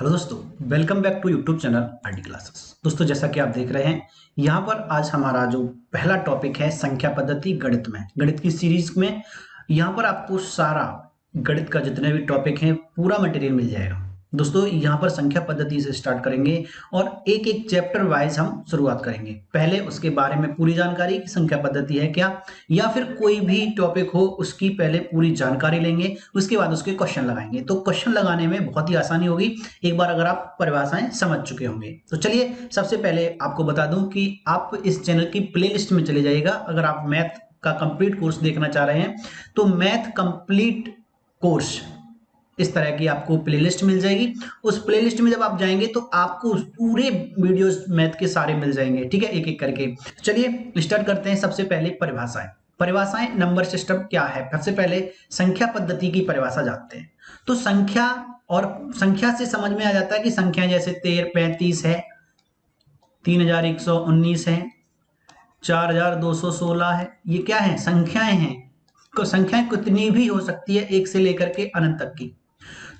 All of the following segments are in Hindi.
हेलो दोस्तों, welcome back to YouTube channel RD classes. दोस्तों, जैसा कि आप देख रहे हैं यहाँ पर आज हमारा जो पहला टॉपिक है संख्या पद्धति गणित में, गणित की सीरीज में यहाँ पर आपको सारा गणित का जितने भी टॉपिक हैं पूरा मटेरियल मिल जाएगा। दोस्तों, यहाँ पर संख्या पद्धति से स्टार्ट करेंगे और एक एक चैप्टर वाइज हम शुरुआत करेंगे। पहले उसके बारे में पूरी जानकारी कि संख्या पद्धति है क्या, या फिर कोई भी टॉपिक हो उसकी पहले पूरी जानकारी लेंगे, उसके बाद उसके क्वेश्चन लगाएंगे। तो क्वेश्चन लगाने में बहुत ही आसानी होगी एक बार अगर आप परिभाषाएं समझ चुके होंगे। तो चलिए सबसे पहले आपको बता दूं कि आप इस चैनल की प्लेलिस्ट में चले जाइएगा। अगर आप मैथ का कंप्लीट कोर्स देखना चाह रहे हैं तो मैथ कंप्लीट कोर्स इस तरह की आपको प्लेलिस्ट मिल जाएगी। उस प्लेलिस्ट में जब आप जाएंगे तो आपको पूरे वीडियोस मैथ के सारे मिल जाएंगे, ठीक है, एक एक करके। चलिए स्टार्ट करते हैं। सबसे पहले परिभाषाएं नंबर सिस्टम क्या है। सबसे पहले संख्या पद्धति की परिभाषा जानते हैं। तो संख्या और संख्या से समझ में आ जाता है कि संख्या जैसे 35 है, 3119 है, 4216 है, ये क्या है, संख्याएं हैं। तो संख्याएं कितनी भी हो सकती है, एक से लेकर के अनंत तक की।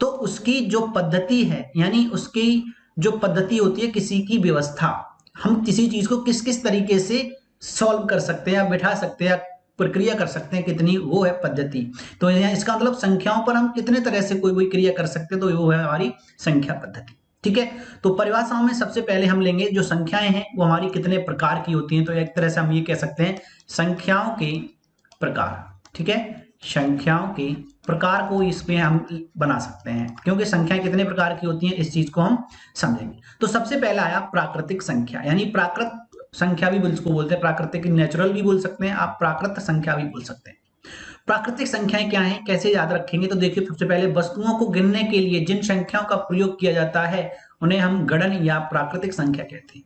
तो उसकी जो पद्धति है, यानी उसकी जो पद्धति होती है, किसी की व्यवस्था, हम किसी चीज को किस किस तरीके से सॉल्व कर सकते हैं या बिठा सकते हैं या प्रक्रिया कर सकते हैं, कितनी, वो है पद्धति। तो यहाँ इसका मतलब संख्याओं पर हम कितने तरह से कोई कोई क्रिया कर सकते हैं, तो वो है हमारी संख्या पद्धति, ठीक है। तो परिभाषाओं में सबसे पहले हम लेंगे जो संख्याएं हैं वो हमारी कितने प्रकार की होती हैं। तो एक तरह से हम ये कह सकते हैं संख्याओं के प्रकार, ठीक है। संख्याओं के प्रकार को इसमें हम बना सकते हैं, क्योंकि संख्याएं कितने प्रकार की होती हैं इस चीज को हम समझेंगे। तो सबसे पहला आया प्राकृतिक संख्या, यानी प्राकृत संख्या भी इसको बोलते हैं, प्राकृतिक नेचुरल भी बोल सकते हैं आप, प्राकृत संख्या भी बोल सकते हैं। प्राकृतिक संख्याएं क्या हैं, कैसे याद रखेंगे, तो देखिए सबसे पहले वस्तुओं को गिनने के लिए जिन संख्याओं का प्रयोग किया जाता है उन्हें हम गणन या प्राकृतिक संख्या कहते हैं।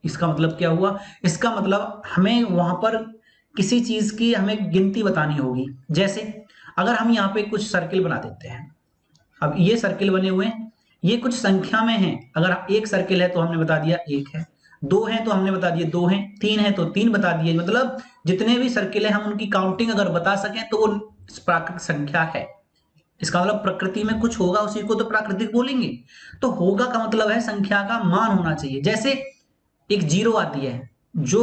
इसका मतलब क्या हुआ, इसका मतलब हमें वहां पर किसी चीज की हमें गिनती बतानी होगी। जैसे अगर हम यहाँ पे कुछ सर्किल बना देते हैं, अब ये सर्किल बने हुए हैं, ये कुछ संख्या में हैं। अगर एक सर्किल है तो हमने बता दिया एक है, दो है तो हमने बता दिए दो हैं, तीन है तो तीन बता दिए। मतलब जितने भी सर्किल है हम उनकी काउंटिंग अगर बता सकें तो वो प्राकृतिक संख्या है। इसका मतलब प्रकृति में कुछ होगा उसी को तो प्राकृतिक बोलेंगे। तो होगा का मतलब है संख्या का मान होना चाहिए। जैसे एक जीरो आती है जो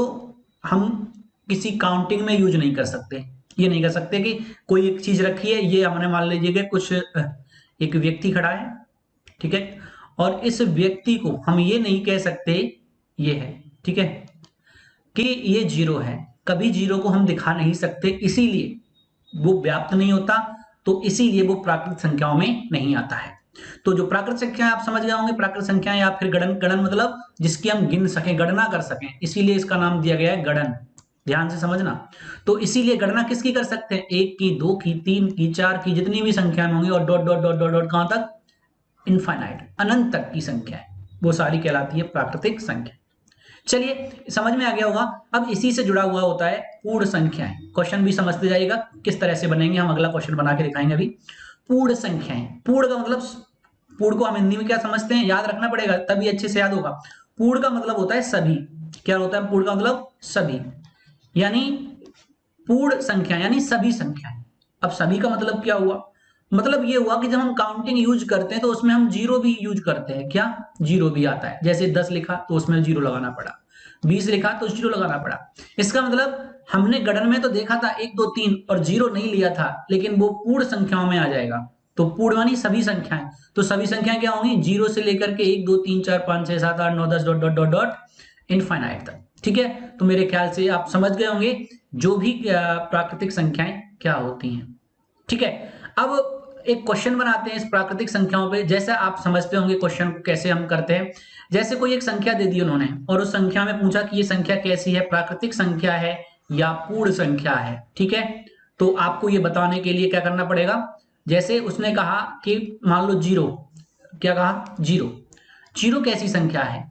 हम किसी काउंटिंग में यूज नहीं कर सकते। ये नहीं कर सकते कि कोई एक चीज रखी है, ये हमने मान लीजिए कि कुछ एक व्यक्ति खड़ा है, ठीक है, और इस व्यक्ति को हम ये नहीं कह सकते ये है, ठीक है, कि ये जीरो है। कभी जीरो को हम दिखा नहीं सकते, इसीलिए वो व्याप्त नहीं होता, तो इसीलिए वो प्राकृतिक संख्याओं में नहीं आता है। तो जो प्राकृतिक संख्या आप समझ गए होंगे, प्राकृतिक संख्या या फिर गणन, गणन मतलब जिसकी हम गिन सकें, गणना कर सकें, इसीलिए इसका नाम दिया गया है गणन। ध्यान से समझना। तो इसीलिए गणना किसकी कर सकते हैं, एक की, दो की, तीन की, चार की, जितनी भी संख्या होंगी, और dot dot dot dot dot कहां तक, इनफाइनाइट, अनंत तक की संख्या है, वो सारी कहलाती है प्राकृतिक संख्या। चलिए समझ में आ गया होगा। अब इसी से जुड़ा हुआ होता है पूर्ण संख्याएं। क्वेश्चन भी समझते जाइएगा किस तरह से बनेंगे, हम अगला क्वेश्चन बना के दिखाएंगे अभी। पूर्ण संख्याएं, पूर्ण का मतलब, पूर्ण को हम हिंदी में क्या समझते हैं, याद रखना पड़ेगा तभी अच्छे से याद होगा। पूर्ण का मतलब होता है सभी। क्या होता है पूर्ण का मतलब, सभी, यानी पूर्ण संख्या यानी सभी संख्याएं। अब सभी का मतलब क्या हुआ, मतलब ये हुआ कि जब हम काउंटिंग यूज करते हैं तो उसमें हम जीरो भी यूज करते हैं। क्या, जीरो भी आता है। जैसे 10 लिखा तो उसमें जीरो लगाना पड़ा, 20 लिखा तो जीरो लगाना पड़ा। इसका मतलब हमने गणन में तो देखा था 1 2 3 और जीरो नहीं लिया था, लेकिन वो पूर्ण संख्याओं में आ जाएगा। तो पूर्ण मानी सभी संख्याएं। तो सभी संख्याएं क्या होंगी, जीरो से लेकर के 1 2 3 4 5 6 7 8 9 10 dot dot dot dot infinite तक, ठीक है। तो मेरे ख्याल से आप समझ गए होंगे जो भी प्राकृतिक संख्याएं क्या होती हैं, ठीक है। अब एक क्वेश्चन बनाते हैं इस प्राकृतिक संख्याओं पे। जैसे आप समझते होंगे क्वेश्चन को कैसे हम करते हैं। जैसे कोई एक संख्या दे दी उन्होंने और उस संख्या में पूछा कि ये संख्या कैसी है, प्राकृतिक संख्या है या पूर्ण संख्या है, ठीक है। तो आपको ये बताने के लिए क्या करना पड़ेगा, जैसे उसने कहा कि मान लो जीरो, क्या कहा, जीरो, जीरो कैसी संख्या है,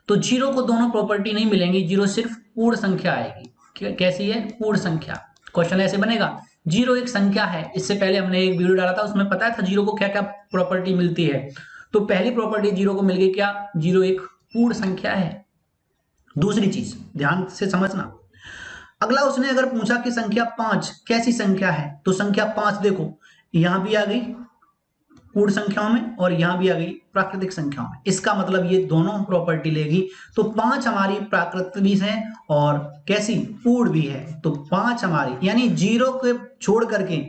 तो जीरो को दोनों प्रॉपर्टी नहीं मिलेंगी, जीरो सिर्फ पूर्ण संख्या आएगी। कैसी है, पूर्ण संख्या। क्वेश्चन ऐसे बनेगा, जीरो एक संख्या है। इससे पहले हमने एक वीडियो डाला था उसमें पता था जीरो को क्या क्या प्रॉपर्टी मिलती है। तो पहली प्रॉपर्टी जीरो को मिल गई क्या, जीरो एक पूर्ण संख्या है। दूसरी चीज ध्यान से समझना, अगला उसने अगर पूछा कि संख्या 5 कैसी संख्या है, तो संख्या 5 देखो यहां भी आ गई, पूर्ण संख्याओं में और यहां भी आ गई प्राकृतिक संख्याओं में। इसका मतलब ये दोनों प्रॉपर्टी लेगी तो 5 हमारी प्राकृतिक भी है और कैसी पूर्ण भी है। तो 5 हमारी यानी 0 को छोड़ करके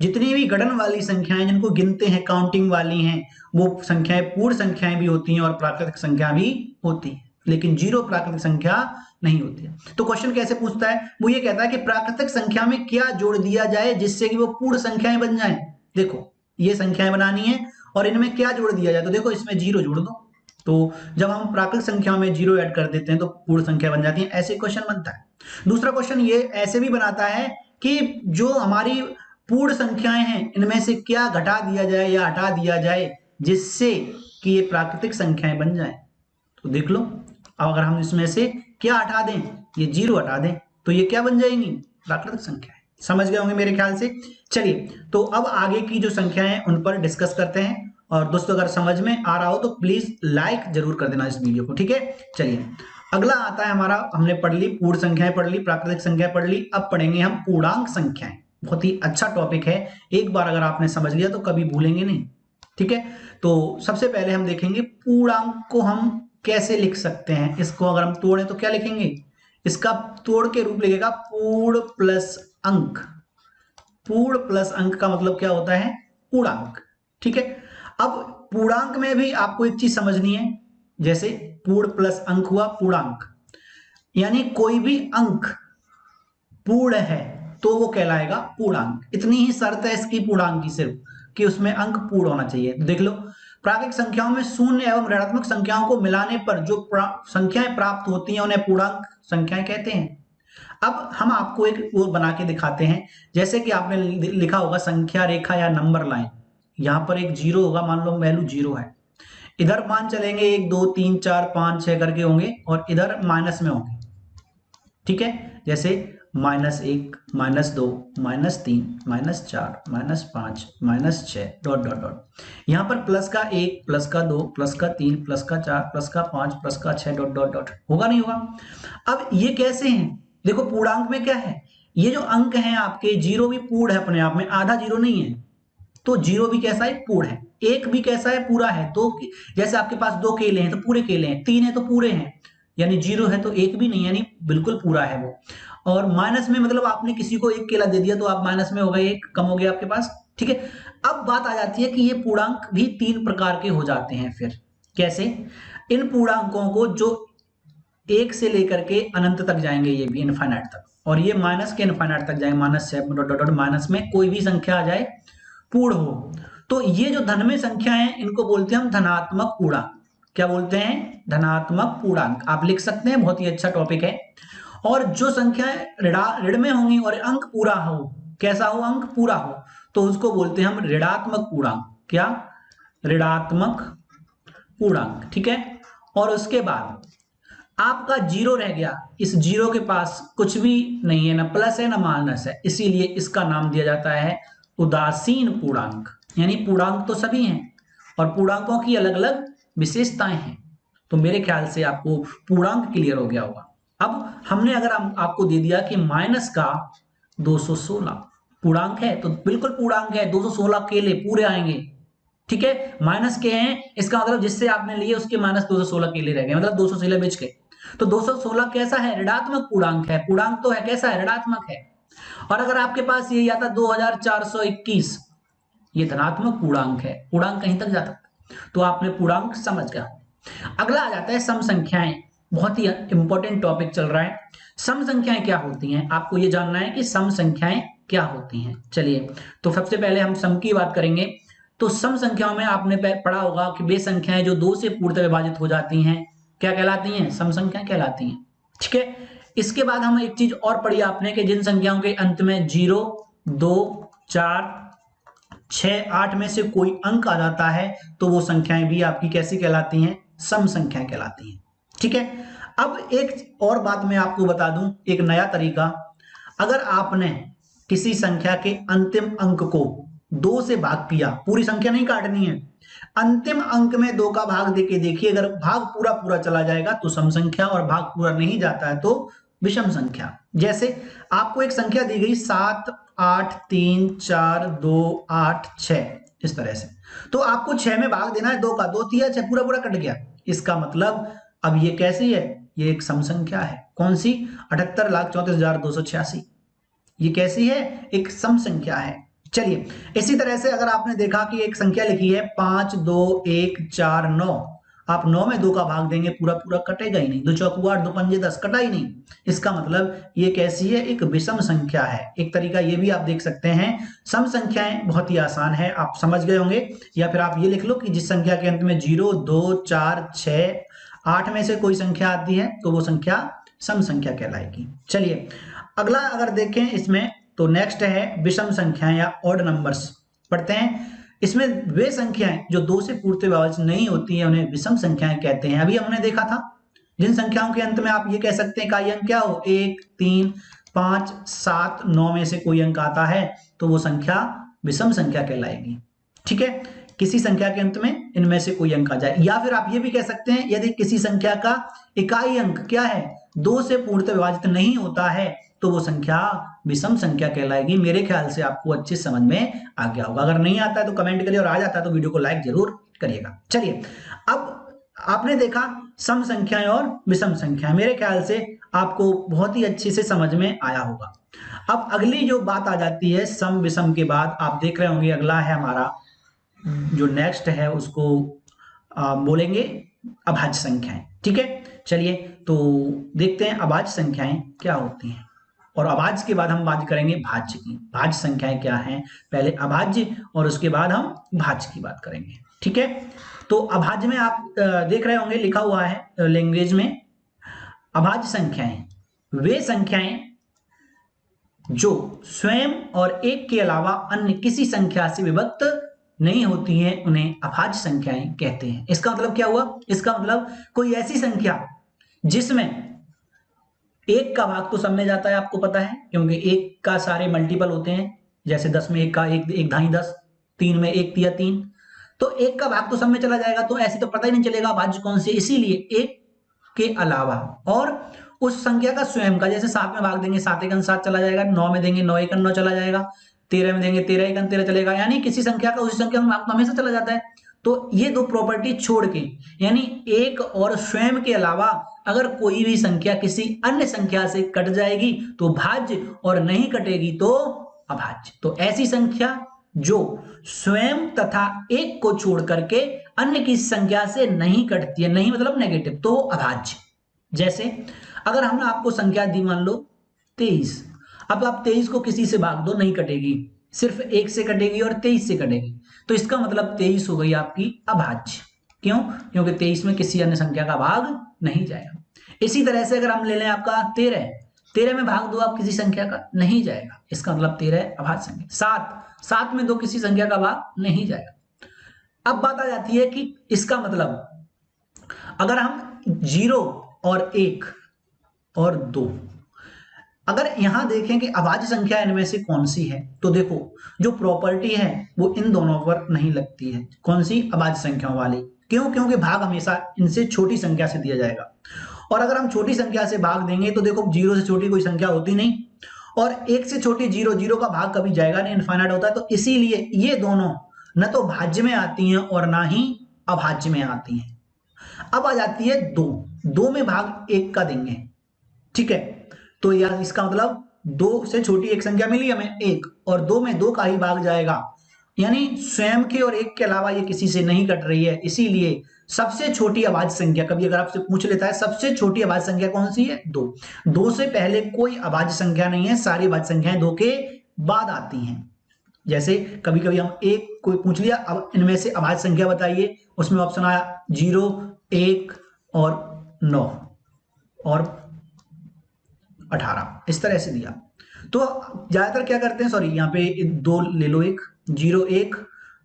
जितनी भी गणन वाली संख्याएं जिनको गिनते हैं काउंटिंग वाली हैं वो संख्याएं पूर्ण संख्याएं भी होती हैं और प्राकृतिक संख्या भी होती है, लेकिन 0 प्राकृतिक संख्या नहीं होती है। तो क्वेश्चन कैसे पूछता है, वो ये कहता है कि प्राकृतिक संख्या में क्या जोड़ दिया जाए जिससे कि वो पूर्ण संख्याएं बन जाएं। देखो ये संख्याएं बनानी है और इनमें क्या जोड़ दिया जाए, तो देखो इसमें 0 जोड़ दो। तो जब हम प्राकृतिक संख्या में 0 ऐड कर देते हैं तो पूर्ण संख्या बन जाती है, ऐसे क्वेश्चन बनता है। दूसरा क्वेश्चन ये ऐसे भी बनाता है कि जो हमारी पूर्ण संख्याएं हैं इनमें से क्या घटा दिया जाए या हटा दिया जाए जिससे कि ये प्राकृतिक संख्याएं बन जाएं। तो देख लो अगर हम इसमें से क्या हटा दें, ये 0 हटा दें तो ये क्या बन जाएंगी, प्राकृतिक संख्या है। समझ गए होंगे मेरे ख्याल से। चलिए तो अब आगे की जो संख्याएं हैं उन पर डिस्कस करते हैं। और दोस्तों अगर समझ में आ रहा हो तो प्लीज लाइक जरूर कर देना इस वीडियो को, ठीक है। चलिए अगला आता है हमारा, हमने पढ़ ली पूर्ण संख्याएं पढ़ ली, प्राकृतिक संख्याएं पढ़ ली, अब पढ़ेंगे हम पूर्णांक संख्याएं। बहुत ही अच्छा टॉपिक है, एक बार अगर आपने समझ लिया तो कभी भूलेंगे नहीं, ठीक है। तो सबसे पहले हम देखेंगे पूर्णांक को हम कैसे लिख सकते हैं। इसको अगर हम तोड़ें तो क्या लिखेंगे, इसका तोड़ के रूप लिखेगा पूर्ण प्लस अंक। पूर्ण प्लस अंक का मतलब क्या होता है, पूर्णांक, ठीक है। अब पूर्णांक में भी आपको एक चीज समझनी है, जैसे पूर्ण प्लस अंक हुआ पूर्णांक, यानी कोई भी अंक पूर्ण है तो वो कहलाएगा पूर्णांक। इतनी ही शर्त है इसकी पूर्णांक की सिर्फ कि उसमें अंक पूर्ण होना चाहिए। देख लो प्राकृतिक संख्याओं में शून्य एवं ऋणात्मक संख्याओं को मिलाने पर जो संख्याएं प्राप्त होती हैं उन्हें पूर्णांक संख्याएं कहते हैं। अब हम आपको एक वो बना के दिखाते हैं, जैसे कि आपने लिखा होगा संख्या रेखा या नंबर लाइन, यहां पर एक 0 होगा, मान लो वैल्यू 0 है, इधर मान चलेंगे 1 2 3 4 5 6 करके होंगे और इधर माइनस में होंगे, ठीक है। जैसे -1 -2 -3 -4 -5 -6 डॉट डॉट डॉट। यहां पर प्लस का 1 प्लस का 2 प्लस का 3 प्लस का 4 प्लस का 5 प्लस का 6 डॉट डॉट डॉट, होगा नहीं होगा। अब ये कैसे हैं, देखो पूर्णांक में क्या है, ये जो अंक हैं आपके 0 भी पूर्ण है अपने आप में, आधा 0 नहीं है, तो 0 भी कैसा है, पूर्ण है। 1 भी कैसा है, पूरा है। तो जैसे आपके पास 2 केले हैं तो पूरे केले हैं, 3 है तो पूरे हैं, यानी 0 है तो 1 भी नहीं, यानी बिल्कुल पूरा है वो। और माइनस में मतलब आपने किसी को 1 केला दे दिया तो आप माइनस में हो गए, 1 कम हो गया आपके पास, ठीक है। अब बात आ जाती है कि ये पूर्णांक भी 3 प्रकार के हो जाते हैं। फिर कैसे, इन पूर्णांकों को जो 1 से लेकर के अनंत तक जाएंगे, ये भी इनफाइनाइट तक, और ये माइनस के इनफाइनाइट तक जाएंगे, -7 डॉट डॉट माइनस में कोई भी संख्या आ जाए पूर्ण हो, तो ये जो धन में संख्या है इनको बोलते हैं हम धनात्मक पूर्णांक। क्या बोलते हैं, धनात्मक पूर्णांक। आप लिख सकते हैं, बहुत ही अच्छा टॉपिक है। और जो संख्याएं ऋण में होंगी और अंक पूरा हो, कैसा हो, अंक पूरा हो, तो उसको बोलते हैं हम ऋणात्मक पूर्णांक। क्या, ऋणात्मक पूर्णांक, ठीक है। और उसके बाद आपका 0 रह गया, इस 0 के पास कुछ भी नहीं है, ना प्लस है ना माइनस है, इसीलिए इसका नाम दिया जाता है उदासीन पूर्णांक। यानी पूर्णांक तो सभी हैं और पूर्णांकों की अलग अलग विशेषताएं हैं। तो मेरे ख्याल से आपको पूर्णांक क्लियर हो गया होगा। अब हमने अगर आपको दे दिया कि माइनस का 216 पूर्णांक है, तो बिल्कुल पूर्णांक है, 216 केले पूरे आएंगे, ठीक है। माइनस के हैं, इसका मतलब जिससे आपने लिए उसके माइनस 216 केले रह गए, मतलब 216 बच गए। तो 216 कैसा है, ऋणात्मक पूर्णांक है। पूर्णांक तो है, कैसा है, ऋणात्मक है। और अगर आपके पास ये आता 2421, ये धनात्मक पूर्णांक है, पूर्णांक कहीं तक जाता है, तो आपने पूर्णांक समझ गया। अगला आ जाता है सम संख्याएं, बहुत ही इंपॉर्टेंट टॉपिक चल रहा है। सम संख्याएं क्या होती हैं, आपको ये जानना है कि सम संख्याएं क्या होती हैं। चलिए तो सबसे पहले हम सम की बात करेंगे। तो सम संख्याओं में आपने पढ़ा होगा कि वे संख्याएं जो 2 से पूर्णतः विभाजित हो जाती हैं क्या कहलाती हैं, सम संख्याएं कहलाती हैं, ठीक है। इसके बाद हम एक चीज और पढ़ी आपने कि जिन संख्याओं के अंत में 0 2 4 6 8 में से कोई अंक आ जाता है तो वो संख्याएं भी आपकी कैसी कहलाती हैं, सम संख्याएं कहलाती हैं, ठीक है। अब एक और बात मैं आपको बता दूं, एक नया तरीका, अगर आपने किसी संख्या के अंतिम अंक को 2 से भाग किया, पूरी संख्या नहीं काटनी है, अंतिम अंक में 2 का भाग देके देखिए, अगर भाग पूरा पूरा चला जाएगा तो सम संख्या, और भाग पूरा नहीं जाता है तो विषम संख्या। जैसे आपको एक संख्या दी गई 7 8 3 4 2 8 6, इस तरह से, तो आपको 6 में भाग देना है 2 का, 2 तिया 6 पूरा पूरा कट गया। इसका मतलब अब ये कैसी है, ये एक सम संख्या है। कौन सी? 78,34,286। ये कैसी है? एक सम संख्या है। चलिए इसी तरह से अगर आपने देखा कि एक संख्या लिखी है 5 2 1 4 9, आप 9 में 2 का भाग देंगे पूरा पूरा कटेगा ही नहीं, 2 चौक 8 2 पंजे 10 कटा ही नहीं। इसका मतलब ये कैसी है? एक विषम संख्या है। एक तरीका ये भी आप देख सकते हैं, सम संख्याएं बहुत ही आसान है, आप समझ गए होंगे। या फिर आप ये लिख लो कि जिस संख्या के अंत में 0 2 4 6 8 में से कोई संख्या आती है तो वो संख्या सम संख्या कहलाएगी। चलिए अगला अगर देखें इसमें, तो नेक्स्ट है विषम संख्याएं या ऑड नंबर्स पढ़ते हैं। इसमें वे संख्याएं जो 2 से पूर्णतः विभाज्य नहीं होती हैं उन्हें विषम संख्याएं कहते हैं। अभी हमने देखा था जिन संख्याओं के अंत में आप ये कह सकते हैं इकाई अंक क्या हो, 1 3 5 7 9 में से कोई अंक आता है तो वो संख्या विषम संख्या कहलाएगी। ठीक है, किसी संख्या के अंत में इनमें से कोई अंक आ जाए। या फिर आप ये भी कह सकते हैं यदि किसी संख्या का इकाई अंक क्या है, 2 से पूर्णतः विभाजित नहीं होता है तो वो संख्या विषम संख्या कहलाएगी। मेरे ख्याल से आपको अच्छे समझ में आ गया होगा। अगर नहीं आता है तो कमेंट करिए और आ जाता है तो वीडियो को लाइक जरूर करिएगा। चलिए अब आपने देखा सम संख्याएं और विषम संख्याएं, मेरे ख्याल से आपको बहुत ही अच्छे से समझ में आया होगा। अब अगली जो बात आ जाती है सम विषम के बाद, आप देख रहे होंगे अगला है हमारा जो नेक्स्ट है उसको बोलेंगे अभाज्य संख्याएं। ठीक है, चलिए तो देखते हैं अभाज्य संख्याएं क्या होती हैं और अभाज्य के बाद हम बात करेंगे भाज्य की। भाज्य संख्याएं क्या हैं, पहले अभाज्य और उसके बाद हम भाज्य की बात करेंगे। ठीक है, तो अभाज्य में आप देख रहे होंगे लिखा हुआ है लैंग्वेज में, अभाज्य संख्याएं वे संख्याएं जो स्वयं और एक के अलावा अन्य किसी संख्या से विभक्त नहीं होती हैं उन्हें अभाज्य संख्याएं कहते हैं। इसका मतलब क्या हुआ? इसका मतलब कोई ऐसी संख्या जिसमें एक का भाग तो सब में जाता है, आपको पता है क्योंकि एक का सारे मल्टीपल होते हैं। जैसे 10 में एक का एक धाई 10, 3 में एक तिया 3, तो एक का भाग तो सब में चला जाएगा, तो ऐसे तो पता ही नहीं चलेगा भाज्य कौन सी। इसीलिए एक के अलावा और उस संख्या का स्वयं का, जैसे 7 में भाग देंगे 7 एकन 7 चला जाएगा, 9 में देंगे 9 एकन 9 चला जाएगा, 13 में देंगे 13 एकन 13 चलेगा, यानी किसी संख्या का उसी संख्या में भाग तो हमेशा चला जाता है। तो ये दो प्रॉपर्टी छोड़ के, यानी एक और स्वयं के अलावा अगर कोई भी संख्या किसी अन्य संख्या से कट जाएगी तो भाज्य और नहीं कटेगी तो अभाज्य। तो ऐसी संख्या जो स्वयं तथा एक को छोड़ करके अन्य किसी संख्या से नहीं कटती है, नहीं मतलब नेगेटिव, तो अभाज्य। जैसे अगर हमने आपको संख्या दी मान लो 23, अब आप 23 को किसी से भाग दो नहीं कटेगी, सिर्फ एक से कटेगी और 23 से कटेगी, तो इसका मतलब 23 हो गई आपकी अभाज्य। क्यों? क्योंकि 23 में किसी अन्य संख्या का भाग नहीं जाएगा। इसी तरह से अगर हम ले लें आपका 13, 13 में भाग दो आप किसी संख्या का नहीं जाएगा, इसका मतलब 13 अभाज्य संख्या। 7, 7 में दो किसी संख्या का भाग नहीं जाएगा। अब बात आ जाती है कि इसका मतलब अगर हम 0 और 1 और 2, अगर यहां देखें कि अभाज्य संख्या इनमें से कौन सी है, तो देखो जो प्रॉपर्टी है वो इन दोनों पर नहीं लगती है। कौन सी? अभाज्य संख्याओं वाली। क्यों? क्योंकि भाग हमेशा इनसे छोटी संख्या से दिया जाएगा, और अगर हम छोटी संख्या से भाग देंगे तो देखो 0 से छोटी कोई संख्या होती नहीं, और 1 से छोटी 0, 0 का भाग कभी जाएगा नहीं, इनफाइनाइट होता है। तो इसीलिए ये दोनों न तो भाज्य में आती हैं और ना ही अभाज्य में आती हैं। अब आ जाती है 2, 2 में भाग 1 का देंगे। ठीक है, तो यार इसका मतलब 2 से छोटी एक संख्या मिली हमें 1, और 2 में 2 का ही भाग जाएगा, यानी स्वयं के और एक के अलावा ये किसी से नहीं कट रही है। इसीलिए सबसे छोटी अभाज्य संख्या, कभी अगर आपसे पूछ लेता है सबसे छोटी अभाज्य संख्या कौन सी है, 2। 2 से पहले कोई अभाज्य संख्या नहीं है, सारी अभाज्य संख्याएं 2 के बाद आती हैं। जैसे कभी कभी हम एक कोई पूछ लिया, अब इनमें से अभाज्य संख्या बताइए, उसमें ऑप्शन आया 0 1 और 9 और 18, इस तरह से दिया। तो ज्यादातर क्या करते हैं, सॉरी यहाँ पे 2 ले लो, 1 0 1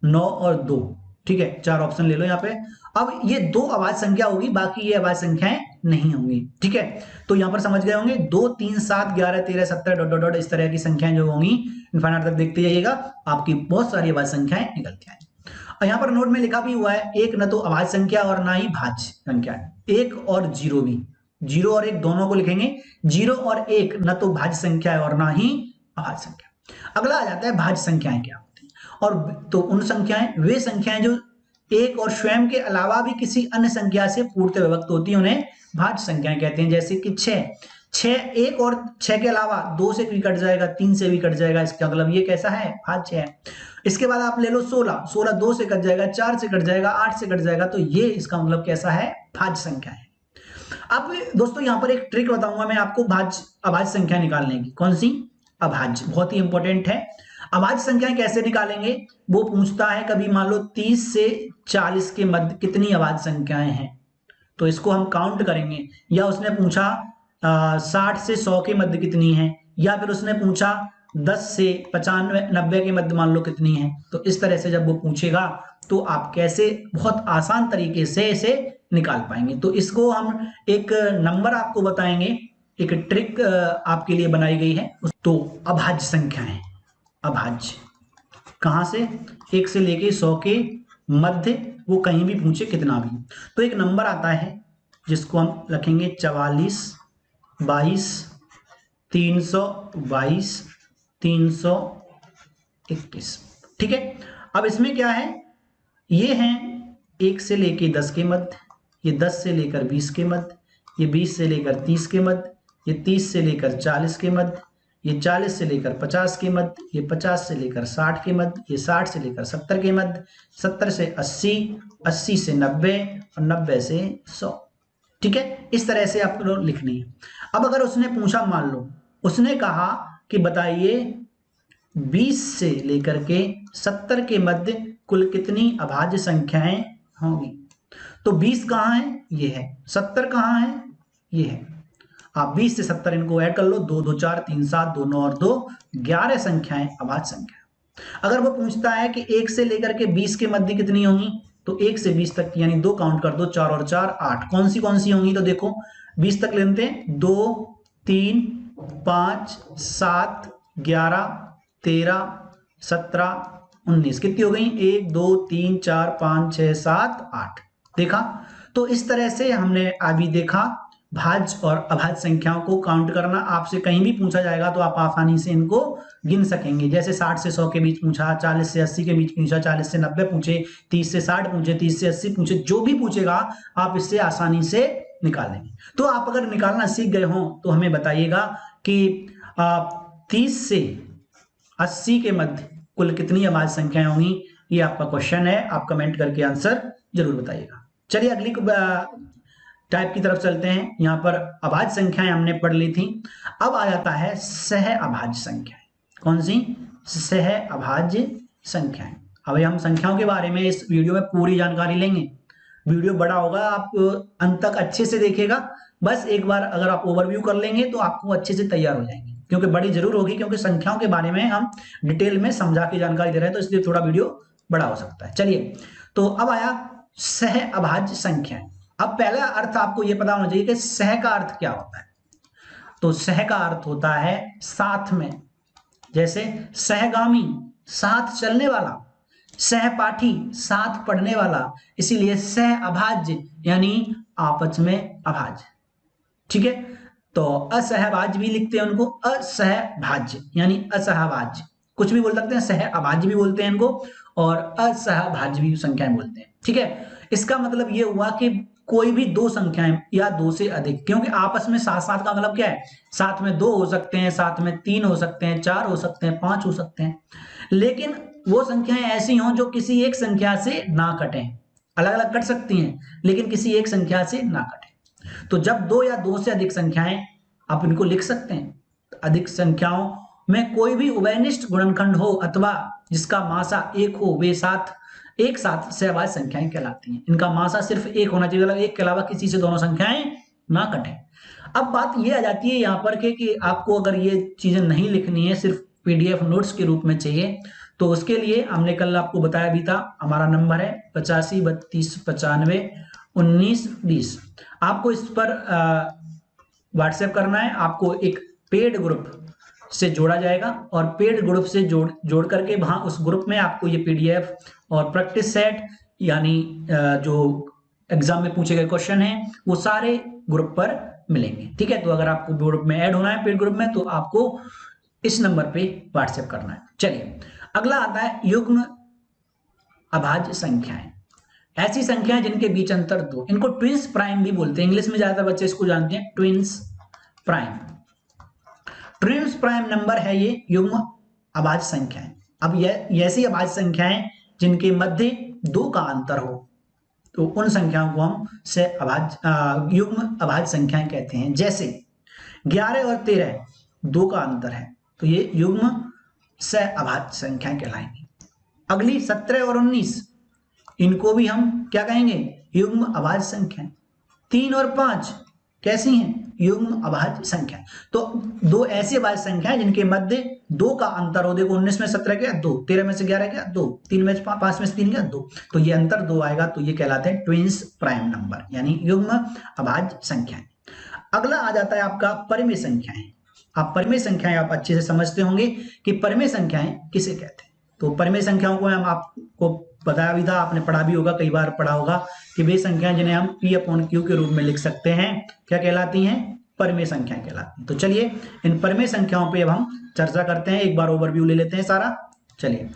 9 और 2, ठीक है 4 ऑप्शन ले लो यहाँ पे। अब ये 2 अभाज्य संख्या होगी, बाकी ये अभाज्य संख्याएं नहीं होंगी। ठीक है, तो यहाँ पर समझ गए होंगे 2 3 7 11 13 17 डॉट डॉट डॉट इस तरह की संख्याएं जो होंगी इनफाइनाइट तक देखते जाइएगा, आपकी बहुत सारी अभाज्य संख्याएं निकलती आएंगी। और यहाँ पर नोट में लिखा भी हुआ है, एक न तो अभाज्य संख्या और ना ही भाज्य संख्या है, 1 और 0 भी, 0 और 1 दोनों को लिखेंगे, 0 और 1 न तो भाज्य संख्या है और ना ही अभाज्य संख्या। अगला आ जाता है भाज्य संख्याएं क्या होती हैं, और तो उन संख्याएं वे संख्याएं जो एक और स्वयं के अलावा भी किसी अन्य संख्या से पूर्णतः विभक्त होती है उन्हें भाज्य संख्याएं कहते हैं। जैसे कि 6 एक और 6 के अलावा 2 से भी कट जाएगा, 3 से भी कट जाएगा, इसका मतलब ये कैसा है, भाज्य है। इसके बाद आप ले लो 16 2 से कट जाएगा, 4 से कट जाएगा, 8 से कट जाएगा, तो ये इसका मतलब कैसा है, भाज्य संख्या है। अब दोस्तों यहां पर एक ट्रिक बताऊंगा मैं आपको भाज्य अभाज्य संख्या निकालने की। कौन सी, अभाज्य, बहुत ही इंपॉर्टेंट है। अभाज्य संख्याएं कैसे निकालेंगे, वो पूछता है कभी मान लो 30 से 40 के मध्य कितनी अभाज्य संख्याएं हैं, तो इसको हम काउंट करेंगे। या उसने पूछा 60 से 100 के मध्य कितनी है, या फिर उसने पूछा 10 से 95 90 के मध्य मान लो कितनी है। तो इस तरह से जब वो पूछेगा तो आप कैसे बहुत आसान तरीके से इसे निकाल पाएंगे। तो इसको हम एक नंबर आपको बताएंगे, एक ट्रिक आपके लिए बनाई गई है। तो अभाज्य संख्याएं, अभाज्य कहां से, 1 से लेके 100 के मध्य, वो कहीं भी पूछे कितना भी। तो एक नंबर आता है जिसको हम रखेंगे 44 22 322 321। ठीक है, अब इसमें क्या है, ये हैं 1 से लेके 10 के मध्य, ये 10 से लेकर 20 के मध्य, ये 20 से लेकर 30 के मध्य, ये 30 से लेकर 40 के मध्य, ये 40 से लेकर 50 के मध्य, ये 50 से लेकर 60 के मध्य, ये 60 से लेकर 70 के मध्य, 70 से 80, 80 से 90 और 90 से 100। ठीक है, इस तरह से आपको लिखनी है। अब अगर उसने पूछा, मान लो उसने कहा कि बताइए 20 से लेकर के 70 के मध्य कुल कितनी अभाज्य संख्याएं होंगी, तो 20 कहाँ है, ये है, 70 कहाँ है, ये है। आप 20 से 70 इनको ऐड कर लो, 2 2 4 3 7 2 9 और 2 11 संख्याएं अभाज्य संख्या। अगर वो पूछता है कि 1 से लेकर के 20 के मध्य कितनी होंगी, तो 1 से 20 तक यानी 2 काउंट कर दो, 4 और 4 8। कौन सी होंगी, तो देखो 20 तक लेते हैं, 2 3 5 7 11 13 17 19, कितनी हो गई, 1 2 3 4 5 6 7 8। देखा, तो इस तरह से हमने अभी देखा भाज्य और अभाज्य संख्याओं को काउंट करना। आपसे कहीं भी पूछा जाएगा तो आप आसानी से इनको गिन सकेंगे। जैसे 60 से 100 के बीच पूछा, 40 से 80 के बीच पूछा, 40 से 90 पूछे, 30 से 60 पूछे, 30 से 80 पूछे, जो भी पूछेगा आप इससे आसानी से निकालेंगे। तो आप अगर निकालना सीख गए हो तो हमें बताइएगा कि 30 से 80 के मध्य कुल कितनी अभाज्य संख्याएं होंगी। ये आपका क्वेश्चन है, आप कमेंट करके आंसर जरूर बताइएगा। चलिए अगली टाइप की तरफ चलते हैं। यहाँ पर अभाज्य संख्याएं हमने पढ़ ली थी। अब आ जाता है सह अभाज्य संख्याएं। कौन सी, सह अभाज्य संख्याएं। अब हम संख्याओं के बारे में इस वीडियो में पूरी जानकारी लेंगे। वीडियो बड़ा होगा, आप अंत तक अच्छे से देखिएगा। बस एक बार अगर आप ओवरव्यू कर लेंगे तो आपको अच्छे से तैयार हो जाएंगे, क्योंकि बड़ी जरूर होगी, क्योंकि संख्याओं के बारे में हम डिटेल में समझा के जानकारी दे रहे हैं, तो इसलिए थोड़ा वीडियो बड़ा हो सकता है। चलिए, तो अब आया सह अभाज्य संख्याएं। अब पहला अर्थ आपको यह पता होना चाहिए कि सह का अर्थ क्या होता है। तो सह का अर्थ होता है साथ में, जैसे सहगामी साथ चलने वाला, सहपाठी साथ पढ़ने वाला, इसीलिए सह अभाज्य यानी आपस में अभाज्य। ठीक है, तो असहभाज्य भी लिखते हैं उनको, असहभाज्य यानी असहभाज्य, कुछ भी बोल सकते हैं, सह अभाज्य भी बोलते हैं इनको, और असहभाज्य भी संख्याएं बोलते हैं। ठीक है, इसका मतलब ये हुआ कि कोई भी दो संख्याएं या दो से अधिक, क्योंकि आपस में साथ साथ का मतलब क्या है, साथ में 2 हो सकते हैं, साथ में 3 हो सकते हैं, 4 हो सकते हैं, 5 हो सकते हैं, लेकिन वो संख्याएं ऐसी हों जो किसी एक संख्या से ना कटें। अलग अलग कट सकती हैं लेकिन किसी एक संख्या से ना कटें। तो जब 2 या 2 से अधिक संख्याएं, आप इनको लिख सकते हैं। अधिक संख्याओं में कोई भी उभयनिष्ठ गुणनखंड हो अथवा जिसका मासा 1 हो, वे एक साथ सहभाज्य संख्याएं कहलाती हैं। इनका मासा सिर्फ 1 होना चाहिए, मतलब 1 के अलावा किसी से दोनों संख्याएं ना कटें। अब बात ये आ जाती है यहाँ पर कि आपको अगर ये चीजें नहीं लिखनी है, सिर्फ पीडीएफ नोट्स के रूप में चाहिए, तो उसके लिए हमने कल आपको बताया भी था, हमारा नंबर है 85 32 95 19 20। आपको इस पर व्हाट्सएप करना है। आपको एक पेड ग्रुप से जोड़ा जाएगा और पेड ग्रुप से जोड़ करके वहां उस ग्रुप में आपको ये पीडीएफ और प्रैक्टिस सेट यानी जो एग्जाम में पूछे गए क्वेश्चन हैं वो सारे ग्रुप पर मिलेंगे। ठीक है, तो अगर आपको ग्रुप में ऐड होना है पेड ग्रुप में, तो आपको इस नंबर पे व्हाट्सएप करना है। चलिए, अगला आता है युग्म अभाज्य संख्याएं, ऐसी संख्याएं जिनके बीच अंतर 2, इनको ट्विंस प्राइम भी बोलते हैं, इंग्लिश में ज्यादातर बच्चे इसको जानते हैं twins prime. Twins prime number है ये युग्म अभाज्य संख्याएं। अब ये ऐसी अभाज्य संख्याएं जिनके मध्य 2 का अंतर हो, तो उन संख्याओं को हम से अभाज्य युग्म अभाज्य संख्याएं कहते हैं। जैसे 11 और 13 2 का अंतर है, तो ये युग्म से अभाज्य संख्याएं कहलाएंगी। अगली 17 और 19, इनको भी हम क्या कहेंगे, युग्म अभाज्य संख्याएं। 3 और 5 कैसी हैं, युग्म अभाज्य संख्या। तो 2 ऐसी अभाज्य संख्याएं जिनके मध्य 2 का अंतर हो, देखो 19 में 17 क्या 2, 13 में से 11 क्या 2, 3 में 5 में से 3 क्या 2, तो ये अंतर 2 आएगा, तो ये कहलाते हैं ट्विंस प्राइम नंबर यानी युग्म अभाज्य संख्याएं। अगला आ जाता है आपका परिमेय संख्याएं। आप परिमेय संख्याएं आप अच्छे से समझते होंगे कि परिमेय संख्याएं किसे कहते हैं। तो परिमेय संख्याओं को हम आपको बताया भी था, आपने पढ़ा भी होगा, कई बार पढ़ा होगा कि वे संख्याएं जिन्हें हम P/Q के रूप में लिख सकते हैं क्या कहलाती हैं, परिमेय संख्याएं कहलाती हैं। तो चलिए इन परिमेय संख्याओं पे अब हम चर्चा करते हैं, एक बार ओवरव्यू ले लेते हैं सारा। चलिए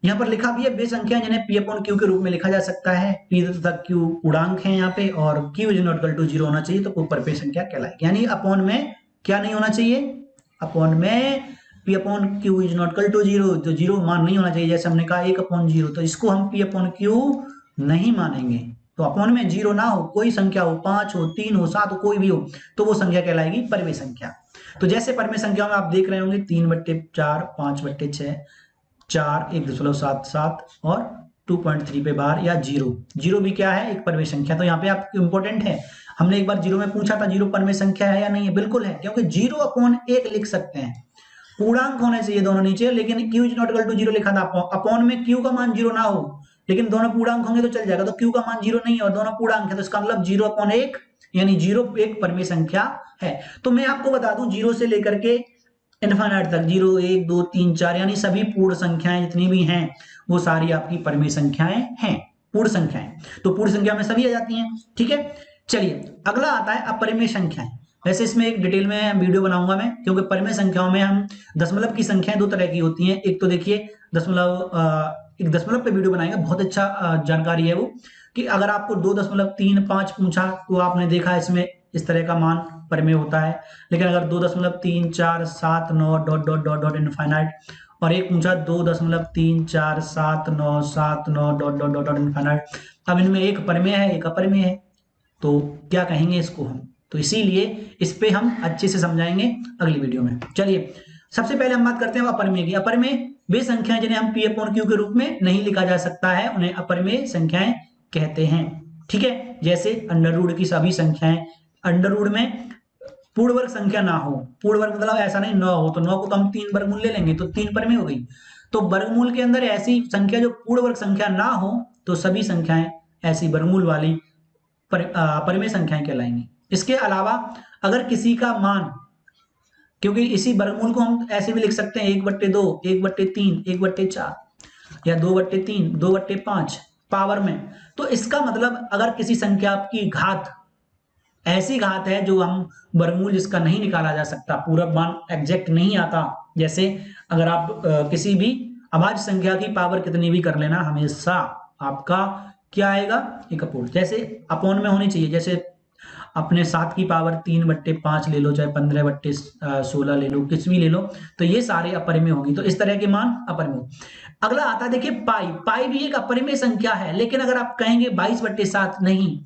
यहाँ पर लिखा भी है वे संख्याएं जिन्हें P/Q के रूप में लिखा जा सकता है, P तथा Q पूर्णांक है यहाँ पे, और Q is not equal to 0 होना चाहिए, तो कोई परिमेय संख्या कहलाएगी। यानी अपॉन में क्या नहीं होना चाहिए, अपॉन में P/Q is not equal to 0, तो 0 मान नहीं होना चाहिए। जैसे हमने कहा 1/0, तो इसको हम P/Q नहीं मानेंगे। तो अपॉन में 0 ना हो, कोई संख्या हो, 5 हो, 3 हो, 7 हो, कोई भी हो, तो वो संख्या कहलाएगी परिमेय संख्या। तो जैसे परिमेय संख्या में आप देख रहे होंगे 3/4, 5/6, 4, 1.77 और 2.3 पे बार, या 0 भी क्या है, एक परिमेय संख्या। तो यहाँ पे आप इंपॉर्टेंट है, हमने एक बार 0 में पूछा था 0 परिमेय संख्या है या नहीं है, बिल्कुल है, क्योंकि 0/1 लिख सकते हैं, पूर्णांक होने चाहिए दोनों नीचे, लेकिन Q is not equal to 0 लिखा था। अपॉन में Q का मान 0 ना हो, लेकिन दोनों पूर्णांक होंगे तो चल जाएगा। तो Q का मान 0 नहीं है और दोनों पूर्णांक है, तो इसका मतलब 0/1 यानी 0 एक परिमेय संख्या है। तो मैं आपको बता दूं 0 से लेकर के इनफाइनाइट तक, 0, 1, 2, 3, 4 यानी सभी पूर्ण संख्याएं जितनी भी हैं वो सारी आपकी परिमेय संख्याएं हैं, पूर्ण संख्याएं। तो पूर्ण संख्या में सभी आ जाती हैं, ठीक है। चलिए अगला आता है अपरिमेय संख्याएं। वैसे इसमें एक डिटेल में वीडियो बनाऊंगा मैं, क्योंकि परिमेय संख्याओं में हम दशमलव की संख्याएं 2 तरह की होती हैं। एक तो देखिए एक दशमलव पे वीडियो बनाएंगे, बहुत अच्छा जानकारी है वो, कि अगर आपको 2.35 पूछा तो आपने देखा इसमें इस तरह का मान परिमेय होता है। लेकिन अगर 2.3479 dot dot dot dot infinite, और एक पूछा 2.347979 dot dot dot dot infinite, अब इनमें एक परिमेय है एक अपरिमेय है, तो क्या कहेंगे इसको हम, तो इसीलिए इस पे हम अच्छे से समझाएंगे अगली वीडियो में। चलिए सबसे पहले हम बात करते हैं अपरिमेय की। अपरिमेय वे संख्याएं जिन्हें हम P/Q के रूप में नहीं लिखा जा सकता है, उन्हें अपरिमेय संख्याएं कहते हैं, ठीक है। जैसे अंडर रूट की सभी संख्याएं, अंडर रूट में पूर्ण वर्ग संख्या ना हो, पूर्ण वर्ग मतलब ऐसा नहीं 9 हो, तो 9 को तो हम 3 वर्गमूल ले लेंगे, तो 3 परिमेय हो गई। तो वर्गमूल के अंदर ऐसी संख्या जो पूर्ण वर्ग संख्या ना हो, तो सभी संख्याएं ऐसी वर्गमूल वाली परिमेय संख्याएं कहलाएंगी। इसके अलावा अगर किसी का मान, क्योंकि इसी वर्गमूल को हम ऐसे भी लिख सकते हैं 1/2, 1/3, 1/4 या 2/3, 2/5 पावर में, तो इसका मतलब अगर किसी संख्या की घात ऐसी घात है जो हम वर्गमूल जिसका नहीं निकाला जा सकता, पूरा मान एग्जैक्ट नहीं आता, जैसे अगर आप किसी भी अभाज्य संख्या की पावर कितनी भी कर लेना, हमेशा आपका क्या आएगा, एक अपूर्ण, जैसे अपॉन में होनी चाहिए। जैसे अपने 7 की पावर 3/5 ले लो, चाहे 15/16 ले लो, किस भी ले लो, तो ये सारे अपरिमेय होंगी। तो इस तरह के मान अपरिमेय। अगला आता है देखिए पाई भी एक अपरिमेय संख्या है, लेकिन अगर आप कहेंगे 22/7 नहीं,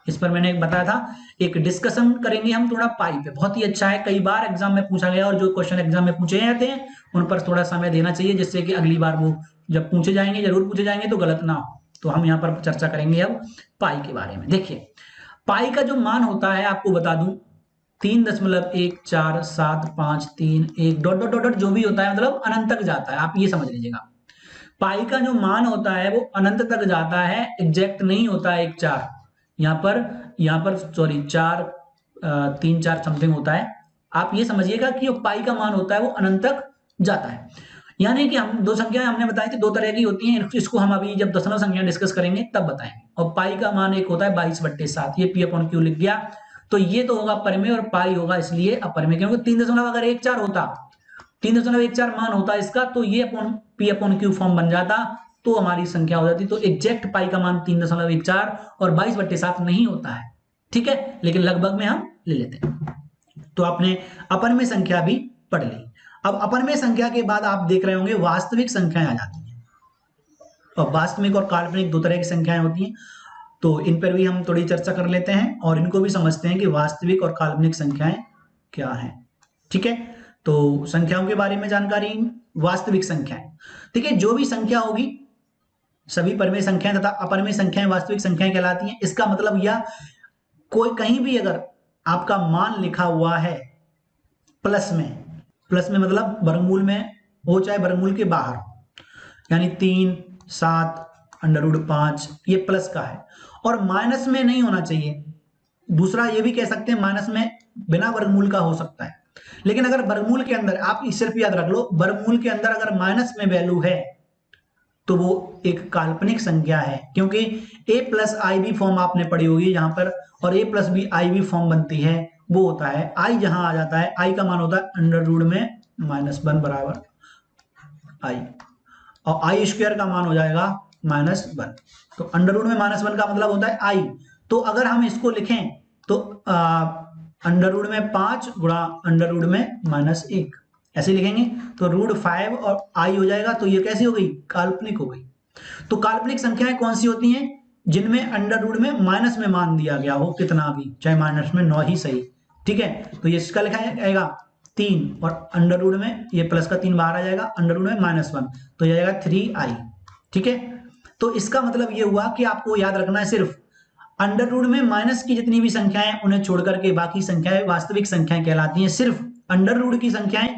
इस पर मैंने बताया था, एक डिस्कशन करेंगे हम थोड़ा पाई पे, बहुत ही अच्छा है, कई बार एग्जाम में पूछा गया, और जो क्वेश्चन एग्जाम में पूछे जाते हैं उन पर थोड़ा समय देना चाहिए, जिससे कि अगली बार वो जब पूछे जाएंगे, जरूर पूछे जाएंगे, तो गलत ना हो। तो हम यहाँ पर चर्चा करेंगे अब पाई के बारे में। देखिए पाई का जो मान होता है आपको बता दूं 3.14753 डॉट डॉट डॉट जो भी होता है, मतलब अनंत तक जाता है, आप ये समझ लीजिएगा। पाई का जो मान होता है वो अनंत तक जाता है, एग्जैक्ट नहीं होता है 1/4, यहाँ पर सॉरी 3/4 समथिंग होता है। आप ये समझिएगा कि पाई का मान होता है वो अनंत तक जाता है। यानी कि हम दो संख्याएं हमने बताई थी, 2 तरह की होती हैं, इसको हम अभी जब दशमलव संख्या डिस्कस करेंगे तब बताएंगे। और पाई का मान एक होता है 22/7, ये P/Q लिख गया, तो ये तो होगा परिमेय और पाई होगा इसलिए अपरिमेय, क्योंकि 3 अगर 1/4 होता, 3.14 मान होता इसका, तो ये P/Q फॉर्म बन जाता, तो हमारी संख्या हो जाती। तो एग्जैक्ट पाई का मान 3.14 और 22/7 नहीं होता है, ठीक है, लेकिन लगभग में हम ले लेते हैं। तो आपने अपर में संख्या भी पढ़ ली। अब अपर में संख्या के बाद आप देख रहे होंगे वास्तविक संख्याएं आ जाती हैं। और वास्तविक और काल्पनिक दो तरह की संख्याएं होती हैं, तो इन पर भी हम थोड़ी चर्चा कर लेते हैं और इनको भी समझते हैं कि वास्तविक और काल्पनिक संख्याएं क्या हैं, ठीक है। तो संख्याओं के बारे में जानकारी, वास्तविक संख्याएं, ठीक है, जो भी संख्या होगी सभी परमेय संख्याएं तथा अपरमेय संख्याएं वास्तविक संख्याएं कहलाती हैं। इसका मतलब यह कोई कहीं भी अगर आपका मान लिखा हुआ है प्लस में मतलब वर्गमूल में हो चाहे वर्गमूल के बाहर, यानी 3, 7, √5 ये प्लस का है, और माइनस में नहीं होना चाहिए। दूसरा ये भी कह सकते हैं माइनस में बिना वर्गमूल का हो सकता है, लेकिन अगर वर्गमूल के अंदर, आप सिर्फ याद रख लो, वर्गमूल के अंदर अगर माइनस में वैल्यू है तो वो एक काल्पनिक संख्या है, क्योंकि a+ib फॉर्म आपने पढ़ी होगी यहाँ पर, और a+b फॉर्म बनती है, वो होता है i जहां आ जाता है, i का मान होता है √ में -1 बराबर i, और i² का मान हो जाएगा -1। तो √ में -1 का मतलब होता है i। तो अगर हम इसको लिखें तो √ में 5 गुणा √ में -1 ऐसे लिखेंगे, तो √5 और i हो जाएगा। तो ये कैसी हो गई? काल्पनिक हो गई। तो काल्पनिक संख्याएं कौन सी होती हैं? जिनमें √ में माइनस में मान दिया गया हो, कितना भी, चाहे माइनस में 9 ही सही, ठीक है। तो ये इसका लिखा जाएगा 3, और √ में ये प्लस का 3 बाहर आ जाएगा, √ में -1, तो ये जाएगा 3i, ठीक है। तो इसका मतलब ये हुआ कि आपको याद रखना है सिर्फ √ में माइनस की जितनी भी संख्याएं उन्हें छोड़ करके बाकी संख्याएं वास्तविक संख्याएं कहलाती हैं। सिर्फ √ की संख्याएं,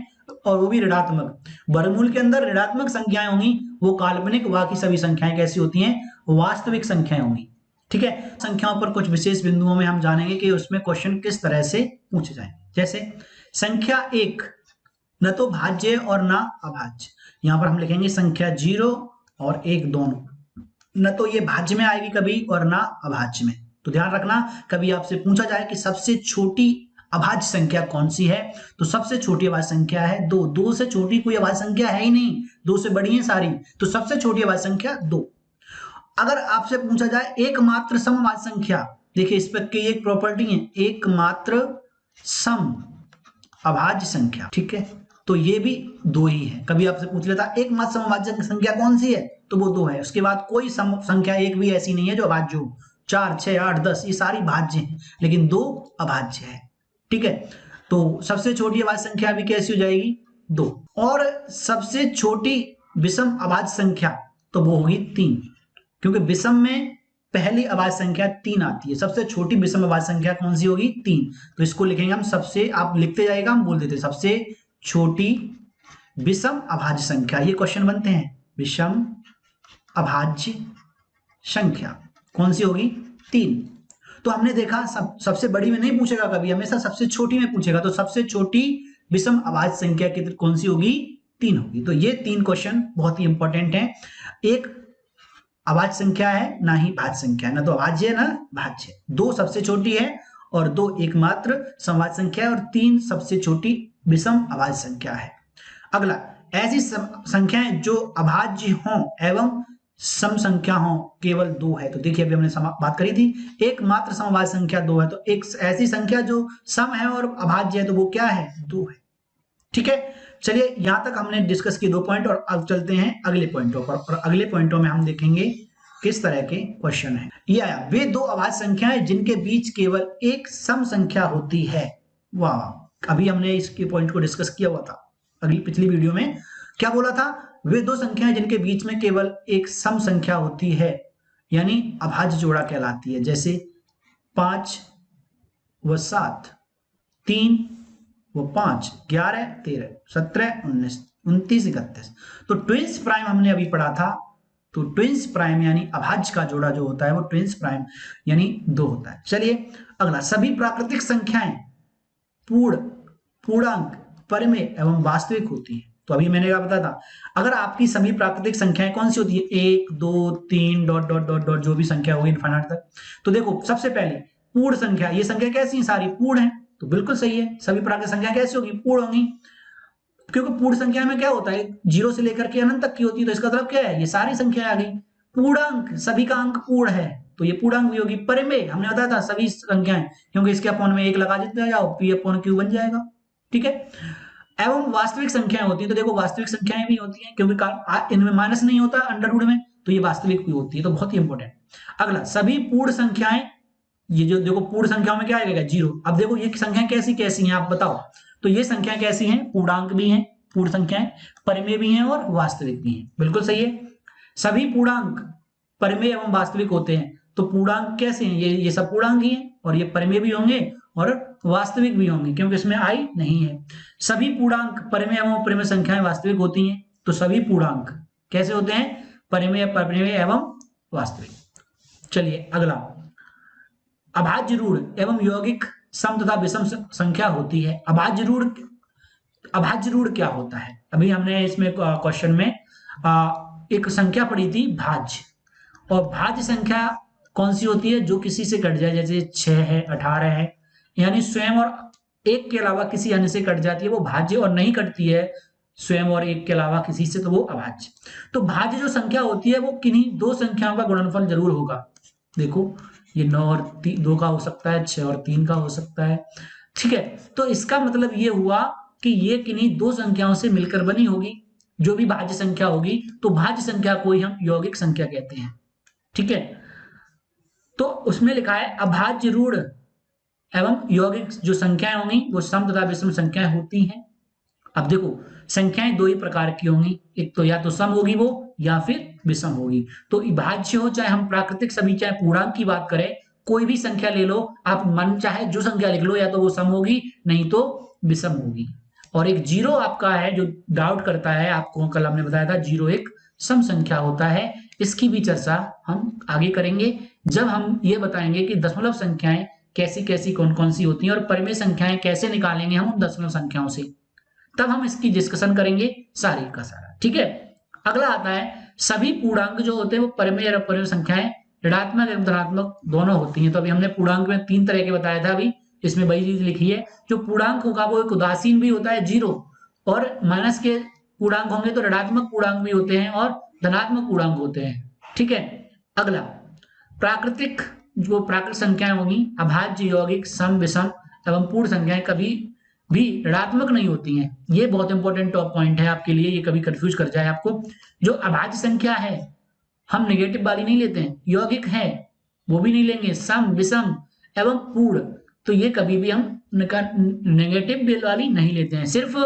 और वो भी ऋणात्मक, वर्गमूल के अंदर ऋणात्मक संख्याएं होंगी वो काल्पनिक, बाकी सभी संख्याएं कैसी होती हैं? वास्तविक संख्याएं होंगी, ठीक है। संख्याओं पर कुछ विशेष बिंदुओं में हम जानेंगे कि उसमें क्वेश्चन किस तरह से पूछे जाए। जैसे संख्या 1 न तो भाज्य और ना अभाज्य, यहां पर हम लिखेंगे संख्या 0 और 1 दोनों, न तो ये भाज्य में आएगी कभी और ना अभाज्य में। तो ध्यान रखना, कभी आपसे पूछा जाए कि सबसे छोटी अभाज्य संख्या कौन सी है, तो सबसे छोटी अभाज्य संख्या है 2। 2 से छोटी कोई अभाज्य संख्या है ही नहीं, 2 से बड़ी है सारी, तो सबसे छोटी अभाज्य संख्या 2। अगर आपसे पूछा जाए एकमात्र समअभाज्य संख्या, देखिए इस पर की एक प्रॉपर्टी है, एकमात्र सम अभाज्य संख्या, ठीक है, तो ये भी 2 ही है। कभी आपसे पूछ लेता एकमात्र समअभाज्य संख्या कौन सी है, तो वो 2 है। उसके बाद कोई सम संख्या एक भी ऐसी नहीं है जो अभाज्य हो। 4, 6, 8, 10 ये सारी भाज्य हैं, लेकिन 2 अभाज्य है, ठीक है। तो सबसे छोटी अभाज्य संख्या भी कैसी हो जाएगी? 2। और सबसे छोटी विषम अभाज्य संख्या तो वो होगी 3, क्योंकि विषम में पहली अभाज्य संख्या 3 आती है। सबसे छोटी विषम अभाज्य संख्या कौन सी होगी? 3। तो इसको लिखेंगे हम सबसे, आप लिखते जाएगा हम बोल देते, सबसे छोटी विषम अभाज्य संख्या। ये क्वेश्चन बनते हैं, विषम अभाज्य संख्या कौन सी होगी? 3। तो हमने देखा सबसे बड़ी में नहीं पूछेगा कभी, हमेशा सबसे छोटी में पूछेगा। तो सबसे छोटी विषम अभाज्य संख्या कितनी कौन सी होगी? 3 होगी। तो ये 3 क्वेश्चन बहुत ही इंपॉर्टेंट हैं। एक अभाज्य संख्या है, ना ही भाज्य संख्या है, ना तो अभाज्य है ना भाज्य। 2 सबसे छोटी है और 2 एकमात्र समभाज्य संख्या है, और 3 सबसे छोटी विषम अभाज्य संख्या है। अगला, ऐसी संख्याएं जो अभाज्य हों एवं सम संख्या हो केवल 2 है। तो देखिए अभी हमने बात करी थी, एकमात्र समभाज्य संख्या 2 है, तो एक ऐसी संख्या जो सम है और अभाज्य है, तो वो क्या है? 2 है, ठीक है। चलिए यहां तक हमने डिस्कस किए 2 पॉइंट, और अब चलते हैं अगले पॉइंटों पर, और अगले पॉइंटों में हम देखेंगे किस तरह के क्वेश्चन है। ये आया, वे 2 अभाज्य संख्याएं जिनके बीच केवल एक सम संख्या होती है। वाह, अभी हमने इसके पॉइंट को डिस्कस किया हुआ था पिछली वीडियो में। क्या बोला था? वे 2 संख्याएं जिनके बीच में केवल एक सम संख्या होती है, यानी अभाज्य जोड़ा कहलाती है। जैसे 5 व 7, 3 व 5, 11, 13, 17, 19, 29, 31। तो ट्विंस प्राइम हमने अभी पढ़ा था, तो ट्विंस प्राइम यानी अभाज्य का जोड़ा जो होता है वो ट्विंस प्राइम यानी 2 होता है। चलिए अगला, सभी प्राकृतिक संख्याएं पूर्णांक, परिमेय एवं वास्तविक होती है। तो अभी मैंने क्या बताया था, अगर आपकी सभी प्राकृतिक संख्याएं कौन सी होती है? 1, 2, 3 ... जो भी संख्या होगी इनफाइनाइट तक। तो देखो सबसे पहले पूर्ण संख्या, ये संख्या कैसी है? सारी पूर्ण है, तो बिल्कुल सही है। सभी प्राकृतिक संख्या कैसी होगी? पूर्ण होंगी। क्योंकि पूर्ण संख्या में क्या होता है, 0 से लेकर के अनंत तक की होती है, तो इसका मतलब क्या है, ये सारी संख्या आ गई। पूर्णांक, सभी का अंक पूर्ण है, तो ये पूर्णांक भी होगी। परिमेय हमने बताया था सभी संख्याएं, क्योंकि इसके अपॉन में 1 लगा देते जाओ, पी अपॉन क्यू बन जाएगा, ठीक है। एवं वास्तविक संख्याएं होती है, तो देखो वास्तविक संख्याएं भी होती हैं, क्योंकि इनमें माइनस नहीं होता अंडर रूट में, तो ये वास्तविक भी होती है, तो बहुत ही इंपॉर्टेंट। अगला, सभी पूर्ण संख्याएं, ये जो देखो पूर्ण संख्याओं में क्या आएगा, 0। अब देखो ये संख्याएं कैसी कैसी हैं आप बताओ, तो ये संख्याएं कैसी हैं, पूर्णांक भी हैं पूर्ण संख्याएं, परिमेय भी हैं और वास्तविक भी हैं, बिल्कुल सही है। सभी पूर्णांक परिमेय एवं वास्तविक होते हैं, तो पूर्णांक कैसे हैं, ये सब पूर्णांक ही हैं, और ये परिमेय भी होंगे और वास्तविक भी होंगे, क्योंकि इसमें आई नहीं है। सभी पूर्णांक परिमेय एवं अपरिमेय संख्याएं वास्तविक होती हैं, तो सभी पूर्णांक कैसे होते हैं, परिमेय, अपरिमेय एवं वास्तविक। चलिए अगला, अभाज्य रूढ़ एवं यौगिक सम तथा विषम संख्या होती है। अभाज्य रूढ़ क्या होता है, अभी हमने इसमें क्वेश्चन में एक संख्या पढ़ी थी भाज्य, और भाज्य संख्या कौन सी होती है, जो किसी से कट जाए, जैसे 6 है, 18 है, यानी स्वयं और एक के अलावा किसी अन्य से कट जाती है, वो भाज्य, और नहीं कटती है स्वयं और एक के अलावा किसी से, तो वो अभाज्य। तो भाज्य जो संख्या होती है वो किन्हीं दो संख्याओं का गुणनफल जरूर होगा। देखो ये 9 और 2 का हो सकता है, 6 और 3 का हो सकता है, ठीक है। तो इसका मतलब ये हुआ कि ये किन्हीं दो संख्याओं से मिलकर बनी होगी, जो भी भाज्य संख्या होगी, तो भाज्य संख्या को ही हम यौगिक संख्या कहते हैं, ठीक है। तो उसमें लिखा है अभाज्य रूढ़ एवं यौगिक जो संख्याएं होंगी वो सम तथा विषम संख्याएं होती हैं। अब देखो संख्याएं दो ही प्रकार की होंगी, एक तो या तो सम होगी वो, या फिर विषम होगी। तो भाज्य हो चाहे हम प्राकृतिक सभी, चाहे पूर्णांक की बात करें, कोई भी संख्या ले लो आप, मन चाहे जो संख्या लिख लो, या तो वो सम होगी नहीं तो विषम होगी। और एक 0 आपका है जो डाउट करता है, आपको कल हमने बताया था 0 एक सम संख्या होता है, इसकी भी चर्चा हम आगे करेंगे जब हम ये बताएंगे कि दशमलव संख्याएं कैसी कैसी कौन कौन सी होती हैं, और परिमेय संख्याएं कैसे निकालेंगे हम उन दशमलव संख्याओं से, तब हम इसकी डिस्कशन करेंगे सारी का सारा, ठीक है। अगला आता है सभी पूर्णांक जो होते हैं वो परिमेय और अपरिमेय संख्याएं ऋणात्मक एवं धनात्मक दोनों होती हैं। तो अभी हमने पूर्णांक में 3 तरह के बताया था, अभी इसमें वही चीज लिखी है। जो पूर्णांक होगा वो एक उदासीन भी होता है 0, और माइनस के पूर्णांक होंगे तो ऋणात्मक पूर्णांक भी होते हैं और धनात्मक पूर्णांक होते हैं, ठीक है। अगला प्राकृतिक, जो प्राकृतिक संख्याएं होंगी अभाज्य, यौगिक, सम, विषम एवं पूर्ण संख्याएं कभी भी ऋणात्मक नहीं होती हैं। ये बहुत इंपॉर्टेंट टॉप पॉइंट है आपके लिए, ये कभी कंफ्यूज कर जाए आपको। जो अभाज्य संख्या है हम नेगेटिव वाली नहीं लेते हैं, यौगिक है वो भी नहीं लेंगे, सम, विषम एवं पूर्ण, तो ये कभी भी हम नेगेटिव वाली नहीं लेते हैं। सिर्फ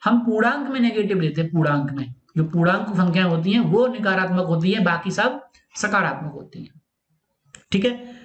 हम पूर्णांक में नेगेटिव लेते हैं, पूर्णांक में जो पूर्णांक संख्याएं होती हैं वो नकारात्मक होती है, बाकी सब सकारात्मक होती हैं, ठीक है।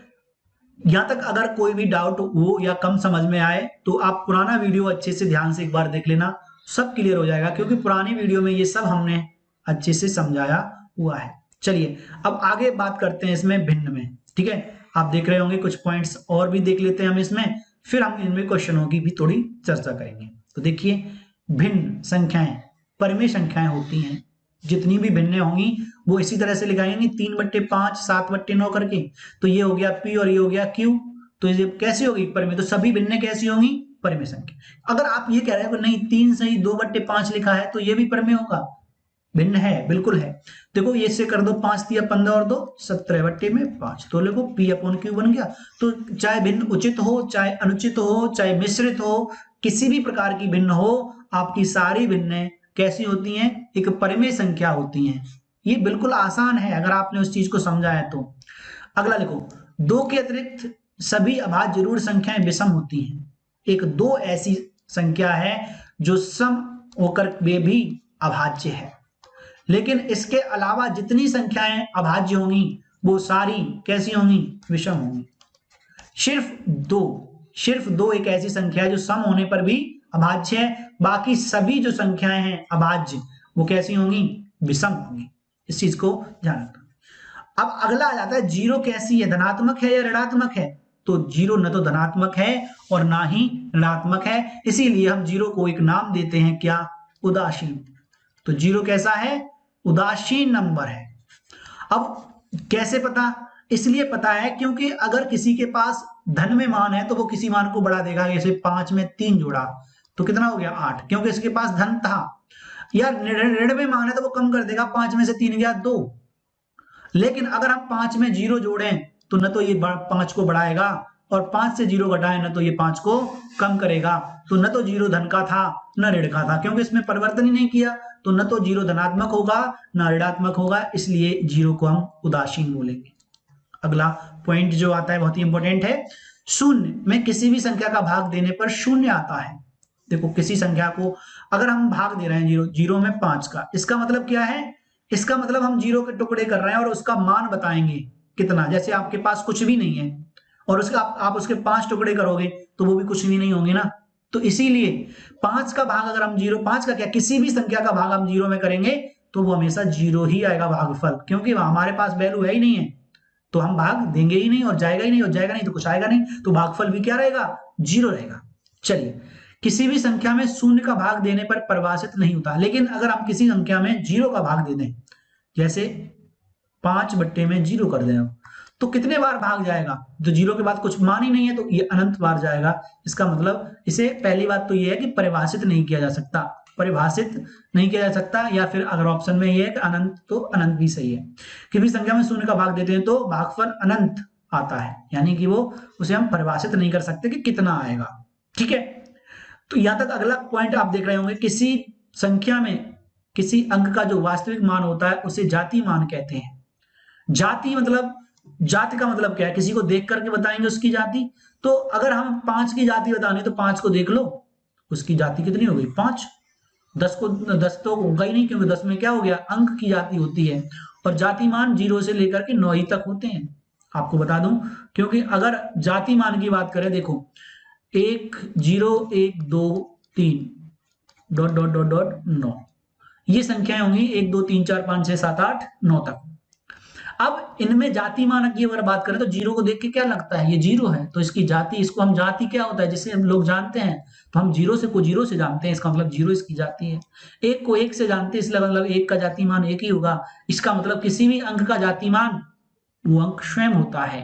यहां तक अगर कोई भी डाउट हो या कम समझ में आए तो आप पुराना वीडियो अच्छे से ध्यान से एक बार देख लेना, सब क्लियर हो जाएगा, क्योंकि पुरानी वीडियो में ये सब हमने अच्छे से समझाया हुआ है। चलिए अब आगे बात करते हैं इसमें भिन्न में, ठीक है। आप देख रहे होंगे कुछ पॉइंट्स और भी देख लेते हैं हम इसमें, फिर हम इनमें क्वेश्चनों की भी थोड़ी चर्चा करेंगे। तो देखिए भिन्न संख्याएं परिमेय संख्याएं होती हैं, जितनी भी भिन्न होंगी वो इसी तरह से लिखाएंगे 3/5 7/9 करके, तो ये हो गया P और ये हो गया Q, तो ये कैसी होगी परिमेय, तो सभी भिन्न कैसी होंगी परिमेय संख्या। अगर आप ये कह रहे हो नहीं 3 से ही 2/5 लिखा है तो ये भी परिमेय होगा, भिन्न है, बिल्कुल है। देखो ये से कर दो 5 दिया 15 और 2 17/5, तो देखो P/Q बन गया। तो चाहे भिन्न उचित हो चाहे अनुचित हो चाहे मिश्रित हो, किसी भी प्रकार की भिन्न हो, आपकी सारी भिन्न कैसी होती हैं, एक परिमेय संख्या होती हैं। ये बिल्कुल आसान है अगर आपने उस चीज को समझा है तो। अगला लिखो 2 के अतिरिक्त सभी अभाज्य रूढ़ संख्याएं विषम होती हैं। एक 2 ऐसी संख्या है जो सम होकर वे भी अभाज्य है, लेकिन इसके अलावा जितनी संख्याएं अभाज्य होंगी वो सारी कैसी होंगी, विषम होंगी। सिर्फ दो एक ऐसी संख्या है जो सम होने पर भी अभाज्य है, बाकी सभी जो संख्याएं हैं अभाज्य वो कैसी होंगी, विषम होंगी। इस चीज को ध्यान रखना। अब अगला आ जाता है 0 कैसी है, धनात्मक है या ऋणात्मक है। तो 0 न तो धनात्मक है और ना ही ऋणात्मक है, इसीलिए हम 0 को एक नाम देते हैं क्या, उदासीन। तो 0 कैसा है, उदासीन नंबर है। अब कैसे पता, इसलिए पता है क्योंकि अगर किसी के पास धन में मान है तो वो किसी मान को बढ़ा देगा, जैसे 5 में 3 जोड़ा तो कितना हो गया 8, क्योंकि इसके पास धन था। यार ऋण में मान है तो वो कम कर देगा, 5 में से 3 गया 2। लेकिन अगर हम 5 में 0 जोड़ें तो न तो ये 5 को बढ़ाएगा, और 5 से 0 घटाएं न तो ये 5 को कम करेगा। तो न तो 0 धन का था न ऋण का था, क्योंकि इसमें परिवर्तन ही नहीं किया, तो न तो 0 धनात्मक होगा न ऋणात्मक होगा, इसलिए 0 को हम उदासीन बोलेंगे। अगला पॉइंट जो आता है बहुत ही इंपॉर्टेंट है, शून्य में किसी भी संख्या का भाग देने पर शून्य आता है। देखो किसी संख्या को अगर हम भाग दे रहे हैं 0, 0 में 5 का, इसका मतलब क्या है, इसका मतलब हम 0 के टुकड़े कर रहे हैं और उसका मान बताएंगे कितना। जैसे आपके पास कुछ भी नहीं है और उसका आप उसके 5 टुकड़े करोगे तो वो भी कुछ भी नहीं होंगे ना। तो इसीलिए 5 का भाग अगर हम 5 का क्या, किसी भी संख्या का भाग हम 0 में करेंगे तो वो हमेशा 0 ही आएगा भागफल, क्योंकि हमारे पास वैल्यू है ही नहीं है, तो हम भाग देंगे ही नहीं और जाएगा ही नहीं, और जाएगा नहीं तो कुछ आएगा नहीं, तो भागफल भी क्या रहेगा, 0 रहेगा। चलिए, किसी भी संख्या में शून्य का भाग देने पर परिभाषित नहीं होता, लेकिन अगर हम किसी संख्या में 0 का भाग दे दें, जैसे 5/0 कर दें, तो कितने बार भाग जाएगा, तो 0 के बाद कुछ मान ही नहीं है तो ये अनंत बार जाएगा। इसका मतलब इसे पहली बात तो ये है कि परिभाषित नहीं किया जा सकता, परिभाषित नहीं किया जा सकता, या फिर अगर ऑप्शन में ये है कि अनंत, तो अनंत भी सही है। किसी संख्या में शून्य का भाग देते हैं तो भागफल अनंत आता है, यानी कि वो उसे हम परिभाषित नहीं कर सकते कि कितना आएगा। ठीक है, तो यहां तक अगला पॉइंट आप देख रहे होंगे, किसी संख्या में किसी अंक का जो वास्तविक मान होता है उसे जाति मान कहते हैं। जाति मतलब, जाति का मतलब क्या है, किसी को देख करके बताएंगे उसकी जाति। तो अगर हम 5 की जाति बताने तो 5 को देख लो, उसकी जाति कितनी हो गई 5। 10 तो होगा ही नहीं, क्योंकि 10 में क्या हो गया, अंक की जाति होती है, और जाति मान 0 से लेकर के 9 ही तक होते हैं। आपको बता दूं, क्योंकि अगर जाति मान की बात करें, देखो 1 0 1 2 3 ... 9, ये संख्याएं होंगी 1 2 3 4 5 6 7 8 9 तक। अब इनमें जाति मानक की अगर बात करें तो 0 को देख के क्या लगता है, ये 0 है, तो इसकी जाति, इसको हम जाति क्या होता है जिसे हम लोग जानते हैं, तो हम 0 से को 0 से जानते हैं, इसका मतलब 0 इसकी जाति है। 1 को 1 से जानते हैं, इसलिए मतलब 1 का जाति मान 1 ही होगा। इसका मतलब किसी भी अंक का जाति मान वो अंक स्वयं होता है।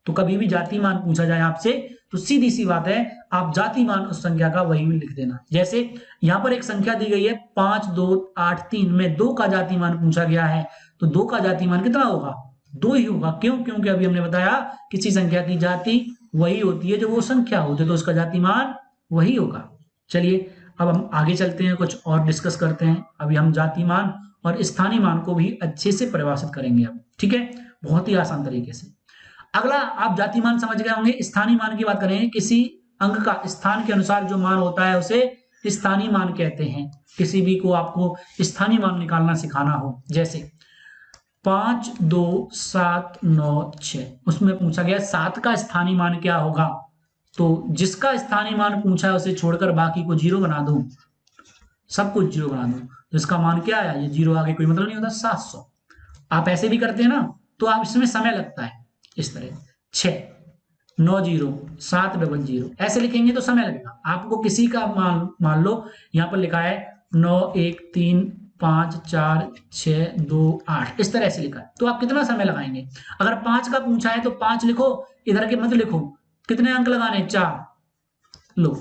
तो कभी भी जाति मान पूछा जाए आपसे तो सीधी सी बात है, आप जाति मान उस संख्या का वही लिख देना। जैसे यहाँ पर एक संख्या दी गई है 5 2 8 3 में 2 का जाति मान पूछा गया है, तो 2 का जाति मान कितना होगा, 2 ही होगा। क्यों, क्योंकि अभी हमने बताया किसी संख्या की जाति वही होती है जो वो संख्या होती है, तो उसका जाति मान वही होगा। चलिए अब हम आगे चलते हैं, कुछ और डिस्कस करते हैं। अभी हम जाति मान और स्थानीय मान को भी अच्छे से परिभाषित करेंगे अब, ठीक है, बहुत ही आसान तरीके से। अगला, आप जाति मान समझ गए होंगे, स्थानीय मान की बात करेंगे। किसी अंक का स्थान के अनुसार जो मान होता है उसे स्थानीय मान कहते हैं। किसी भी को आपको स्थानीय मान निकालना सिखाना हो, जैसे 5 2 7 9 6, उसमें पूछा गया 7 का स्थानीय मान क्या होगा, तो जिसका स्थानीय मान पूछा है उसे छोड़कर बाकी को 0 बना दो, सब कुछ 0 बना दो, तो इसका मान क्या आया, ये 0 आगे कोई मतलब नहीं होता, 700। आप ऐसे भी करते हैं ना, तो आप इसमें समय लगता है, इस तरह 6 9 0 7 0 ऐसे लिखेंगे तो समय लगेगा। आपको किसी का मान लो यहाँ पर लिखा है 9 1 3 5 4 6 2 8, इस तरह से लिखा है, तो आप कितना समय लगाएंगे। अगर 5 का पूछा है तो 5 लिखो, इधर के मत लिखो, कितने अंक लगाने, 4 लो,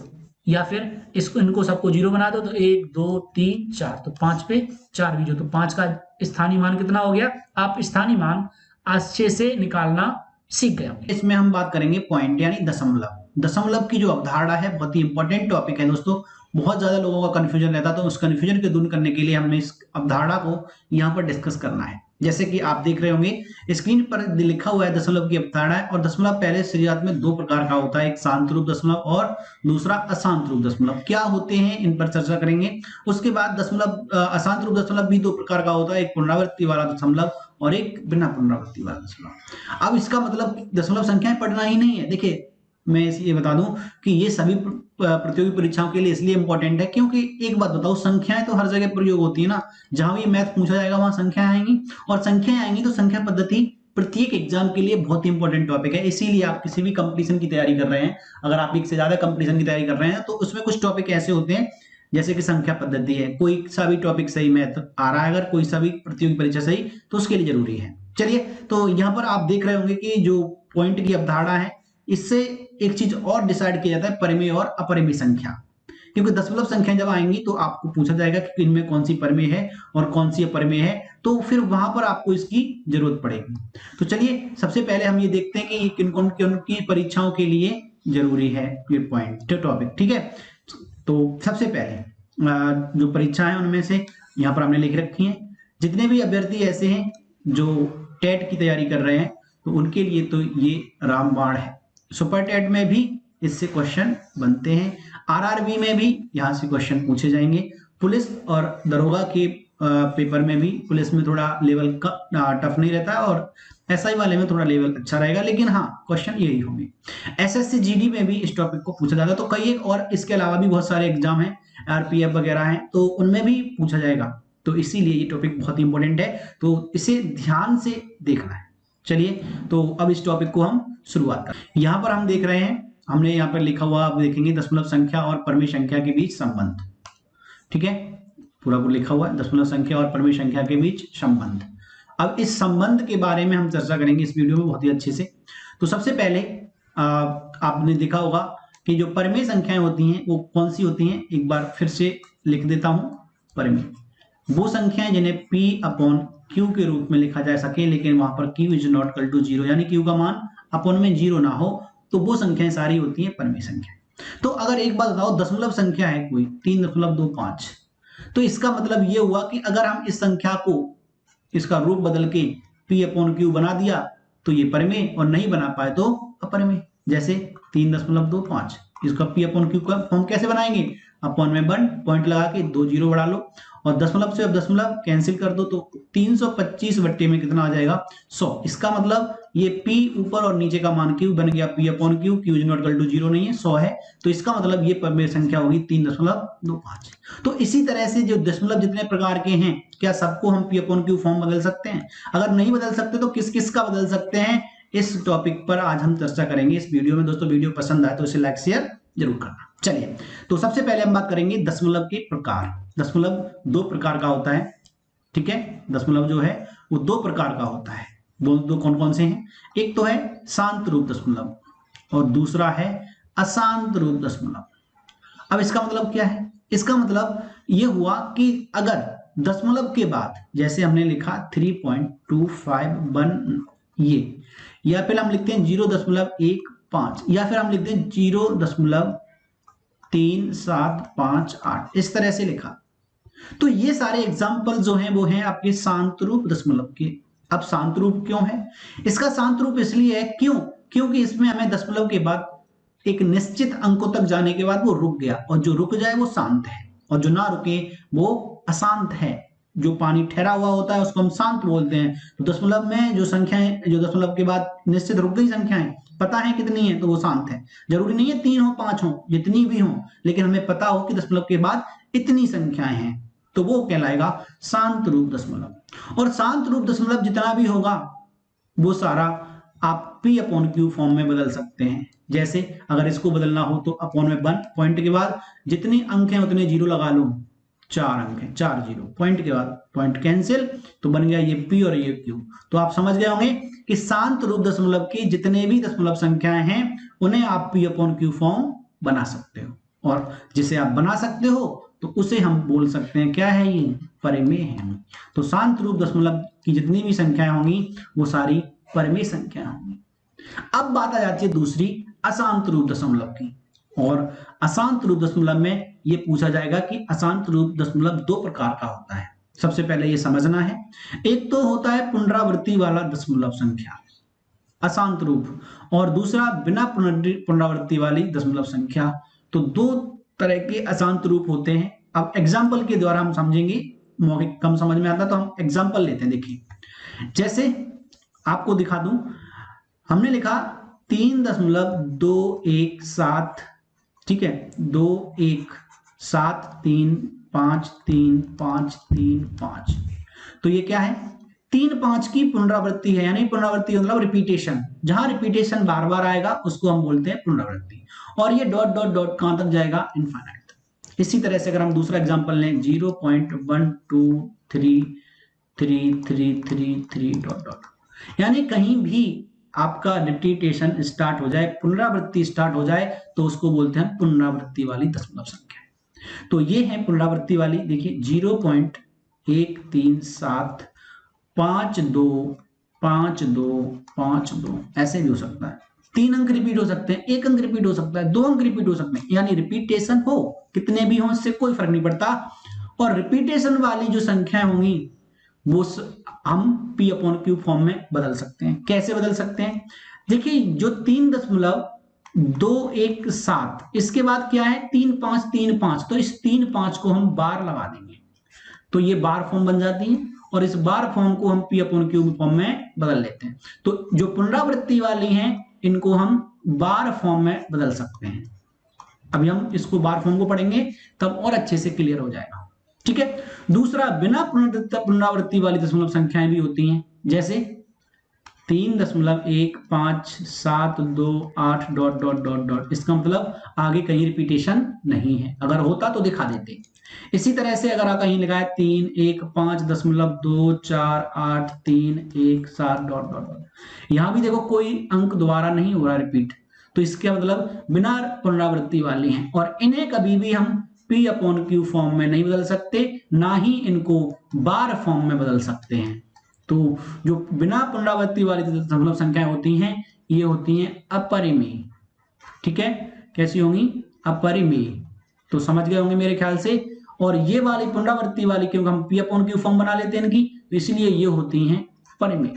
या फिर इसको इनको सबको 0 बना दो, तो 1 2 3 4, तो 5 पे 4 बीजो, तो 5 का स्थानीय मान कितना हो गया। आप स्थानीय मान अच्छे से निकालना सीख गए होंगे। इसमें हम बात करेंगे पॉइंट यानी दशमलव। दशमलव की जो अवधारणा है बहुत ही इंपॉर्टेंट टॉपिक है दोस्तों, बहुत ज्यादा लोगों का कंफ्यूजन रहता है, तो उस कंफ्यूजन को दूर करने के लिए हमने इस अवधारणा को यहाँ पर डिस्कस करना है। जैसे कि आप देख रहे होंगे स्क्रीन पर लिखा हुआ है दशमलव की अवधारणा है, और दशमलव पहले शुरुआत में 2 प्रकार का होता है, एक शांत रूप दशमलव और दूसरा अशांत रूप दशमलव। क्या होते हैं इन पर चर्चा करेंगे। उसके बाद दशमलव अशांत रूप दशमलव भी 2 प्रकार का होता है, एक पुनरावृत्ति वाला दशमलव और एक बिना पुनरावृत्ति वाला दशमलव। अब इसका मतलब दशमलव संख्याएं पढ़ना ही नहीं है। देखिए मैं ये बता दूं कि ये सभी प्रतियोगी परीक्षाओं के लिए इसलिए इंपॉर्टेंट है क्योंकि एक बात बताओ, संख्याएं तो हर जगह प्रयोग होती है ना, जहां भी मैथ पूछा जाएगा वहां संख्याएं आएंगी, और संख्याएं आएंगी तो संख्या पद्धति प्रत्येक एग्जाम के लिए बहुत इंपॉर्टेंट टॉपिक है। इसीलिए आप किसी भी कंपटीशन की तैयारी कर रहे हैं, अगर आप एक से ज्यादा कंपटीशन की तैयारी कर रहे हैं तो उसमें कुछ टॉपिक ऐसे होते हैं जैसे कि संख्या पद्धति है, कोई सा भी टॉपिक सही मैथ आ रहा है, अगर कोई सा भी प्रतियोगी परीक्षा सही, तो उसके लिए जरूरी है। चलिए, तो यहाँ पर आप देख रहे होंगे कि जो पॉइंट की अवधारणा है, इससे एक चीज और डिसाइड किया जाता है, परिमेय और अपरिमेय संख्या। क्योंकि दशमलव संख्या जब आएंगी तो आपको पूछा जाएगा कि इनमें कौन सी परमेय है और कौन सी अपरमेय है, तो फिर वहां पर आपको इसकी जरूरत पड़ेगी। तो चलिए सबसे पहले हम ये देखते हैं कि ये किन कौन की परीक्षाओं के लिए जरूरी है ये पॉइंट टॉपिक, ठीक है। तो सबसे पहले जो परीक्षा है उनमें से यहाँ पर हमने लिख रखी है, जितने भी अभ्यर्थी ऐसे हैं जो टेट की तैयारी कर रहे हैं तो उनके लिए तो ये रामबाण है। सुपर टेट में भी इससे क्वेश्चन बनते हैं, आरआरबी में भी यहाँ से क्वेश्चन पूछे जाएंगे, पुलिस और दरोगा के पेपर में भी, पुलिस में थोड़ा लेवल का टफ नहीं रहता और एसआई वाले में थोड़ा लेवल अच्छा रहेगा, लेकिन हाँ क्वेश्चन यही होंगे। एसएससी जीडी में भी इस टॉपिक को पूछा जाएगा। तो कई और इसके अलावा भी बहुत सारे एग्जाम हैं, आरपीएफ वगैरह हैं, तो उनमें भी पूछा जाएगा। तो इसीलिए ये टॉपिक बहुत इंपॉर्टेंट है, तो इसे ध्यान से देखना है। चलिए तो अब इस टॉपिक को हम शुरुआत करें। यहाँ पर हम देख रहे हैं, हमने यहाँ पर लिखा हुआ आप देखेंगे दशमलव संख्या और परमेय संख्या के बीच संबंध, ठीक है, पूरा लिखा हुआ है दशमलव संख्या और परमेय संख्या के बीच संबंध। अब इस संबंध के बारे में हम चर्चा करेंगे इस वीडियो में बहुत ही अच्छे से। तो सबसे पहले आपने देखा होगा कि जो परमेय संख्याएं होती हैं वो कौन सी होती हैं, एक बार फिर से लिख देता हूं। परमेय वो संख्याएं जिन्हें P/Q के रूप में लिखा जा सके, लेकिन वहां पर Q is not equal to 0, यानी Q का मान अपॉन में 0 ना हो, तो वो संख्याएं सारी होती हैं परमेय संख्या। तो अगर एक बात बताओ, दशमलव संख्या है कोई 3.25, तो इसका मतलब ये हुआ कि अगर हम इस संख्या को इसका रूप बदल के P/Q बना दिया तो ये परमेय, और नहीं बना पाए तो अपरमेय। जैसे 3.25 इसका P/Q का फॉर्म कैसे बनाएंगे, अपॉन में 1 पॉइंट लगा के 2 जीरो बढ़ा लो और दशमलव से अब दशमलव कैंसिल कर दो, तो 325 बट्टे में कितना आ जाएगा 100। इसका मतलब ये P ऊपर और नीचे का मान Q बन गया P/Q, Q is not equal to 0 नहीं है, 100 है, तो इसका मतलब ये परमेय संख्या होगी 3.25। तो इसी तरह से जो दशमलव जितने प्रकार के हैं, क्या सबको हम P/Q फॉर्म बदल सकते हैं? अगर नहीं बदल सकते तो किस किस का बदल सकते हैं, इस टॉपिक पर आज हम चर्चा करेंगे इस वीडियो में। दोस्तों वीडियो पसंद आए तो इसे लाइक शेयर जरूर करना। चलिए तो सबसे पहले हम बात करेंगे दशमलव के प्रकार। दशमलव 2 प्रकार का होता है, ठीक है, दशमलव जो है वो 2 प्रकार का होता है। दो कौन कौन से हैं, एक तो है शांत रूप दशमलव और दूसरा है अशांत रूप दशमलव। अब इसका मतलब क्या है, इसका मतलब ये हुआ कि अगर दशमलव के बाद जैसे हमने लिखा 3.251 ये, या फिर हम लिखते हैं 0.15 या फिर हम लिखते हैं 0.3758 इस तरह से लिखा, तो ये सारे एग्जाम्पल जो हैं वो हैं आपके शांत रूप दशमलव के। अब शांत रूप क्यों है, इसका शांत रूप इसलिए है क्योंकि इसमें हमें दशमलव के बाद एक निश्चित अंकों तक जाने के बाद वो रुक गया, और जो रुक जाए वो शांत है, और जो ना रुके वो अशांत है। जो पानी ठहरा हुआ होता है उसको हम शांत बोलते हैं। तो दशमलव में जो संख्याएं, जो दशमलव के बाद निश्चित रुक गई संख्याएं, पता है कितनी है, तो वो शांत है। जरूरी नहीं है 3 हो 5 हो, जितनी भी हो, लेकिन हमें पता हो कि दशमलव के बाद इतनी संख्याएं हैं, तो वो कहलाएगा शांत रूप दशमलव। और शांत रूप दशमलव जितना भी होगा वो सारा आप P/Q फॉर्म में बदल सकते हैं। जैसे अगर इसको बदलना हो तो अपॉन में 1 पॉइंट के बाद जितने अंक हैं उतने जीरो लगा लो, 4 अंक है, 4 जीरो, पॉइंट के बाद पॉइंट कैंसिल, तो बन गया ये P और ये Q। तो आप समझ गए होंगे कि शांत रूप दशमलव की जितने भी दशमलव संख्याएं हैं उन्हें आप P/Q फॉर्म बना सकते हो, और जिसे आप बना सकते हो तो उसे हम बोल सकते हैं क्या है, ये परमेय है। तो शांत रूप दशमलव की जितनी भी संख्याएं होंगी वो सारी परमेय संख्याएं होंगी। अब बात आ जाती है दूसरी अशांत रूप दशमलव की, और अशांत रूप दशमलव में ये पूछा जाएगा कि अशांत रूप दशमलव 2 प्रकार का होता है। सबसे पहले ये समझना है, एक तो होता है पुनरावृत्ति वाला दशमलव संख्या अशांत रूप, और दूसरा बिना पुनरावृत्ति वाली दशमलव संख्या। तो 2 तरह के अशांत रूप होते हैं। अब एग्जाम्पल के द्वारा हम समझेंगे, मौखिक कम समझ में आता तो हम एग्जाम्पल लेते हैं। देखिए जैसे आपको दिखा दूं, हमने लिखा 3.217, ठीक है, 217353535, तो ये क्या है, 3-5 की पुनरावृत्ति है, यानी पुनरावृत्ति मतलब रिपीटेशन। जहां रिपीटेशन बार बार आएगा उसको हम बोलते हैं पुनरावृत्ति, और ये डॉट डॉट डॉट कहां तक जाएगा, इनफाइनाइट। इसी तरह से अगर हम दूसरा एग्जांपल लें 0.1233333 डॉट डॉट, यानी कहीं भी आपका रिपीटेशन स्टार्ट हो जाए, पुनरावृत्ति स्टार्ट हो जाए, तो उसको बोलते हैं पुनरावृत्ति वाली दशमलव संख्या। तो ये है पुनरावृत्ति वाली, देखिए 0.137525252 ऐसे भी हो सकता है। 3 अंक रिपीट हो सकते हैं, 1 अंक रिपीट हो सकता है, 2 अंक रिपीट हो सकते हैं, यानी रिपीटेशन हो कितने भी हो इससे कोई फर्क नहीं पड़ता। और रिपीटेशन वाली जो संख्या होंगी वो हम P/Q फॉर्म में बदल सकते हैं। कैसे बदल सकते हैं? देखिए जो 3.217 इसके बाद क्या है 3535, तो इस 35 को हम बार लगा देंगे तो ये बार फॉर्म बन जाती है और इस बार फॉर्म को हम P/Q फॉर्म में बदल लेते हैं। तो जो पुनरावृत्ति वाली हैं इनको हम बार फॉर्म में बदल सकते हैं। अभी हम इसको बार फॉर्म को पढ़ेंगे तब और अच्छे से क्लियर हो जाएगा। ठीक है। दूसरा, बिना पुनरावृत्ति वाली दशमलव संख्याएं भी होती हैं, जैसे 3.15728 इसका मतलब आगे कहीं रिपीटेशन नहीं है, अगर होता तो दिखा देते। इसी तरह से अगर कहीं लिखा है 315.248317 यहां भी देखो कोई अंक दोबारा नहीं हो रहा रिपीट, तो इसका मतलब बिना पुनरावृत्ति वाली हैं और इन्हें कभी भी हम P/Q फॉर्म में नहीं बदल सकते, ना ही इनको बार फॉर्म में बदल सकते हैं। तो जो बिना पुनरावृत्ति वाली दशमलव संख्याएं होती हैं ये होती हैं अपरिमेय। ठीक है, कैसी होंगी? अपरिमेय। तो समझ गए होंगे मेरे ख्याल से। और ये वाली पुनरावृत्ति वाली क्योंकि हम P/Q फॉर्म बना लेते हैं इनकी, तो इसलिए ये होती हैं परिमेय।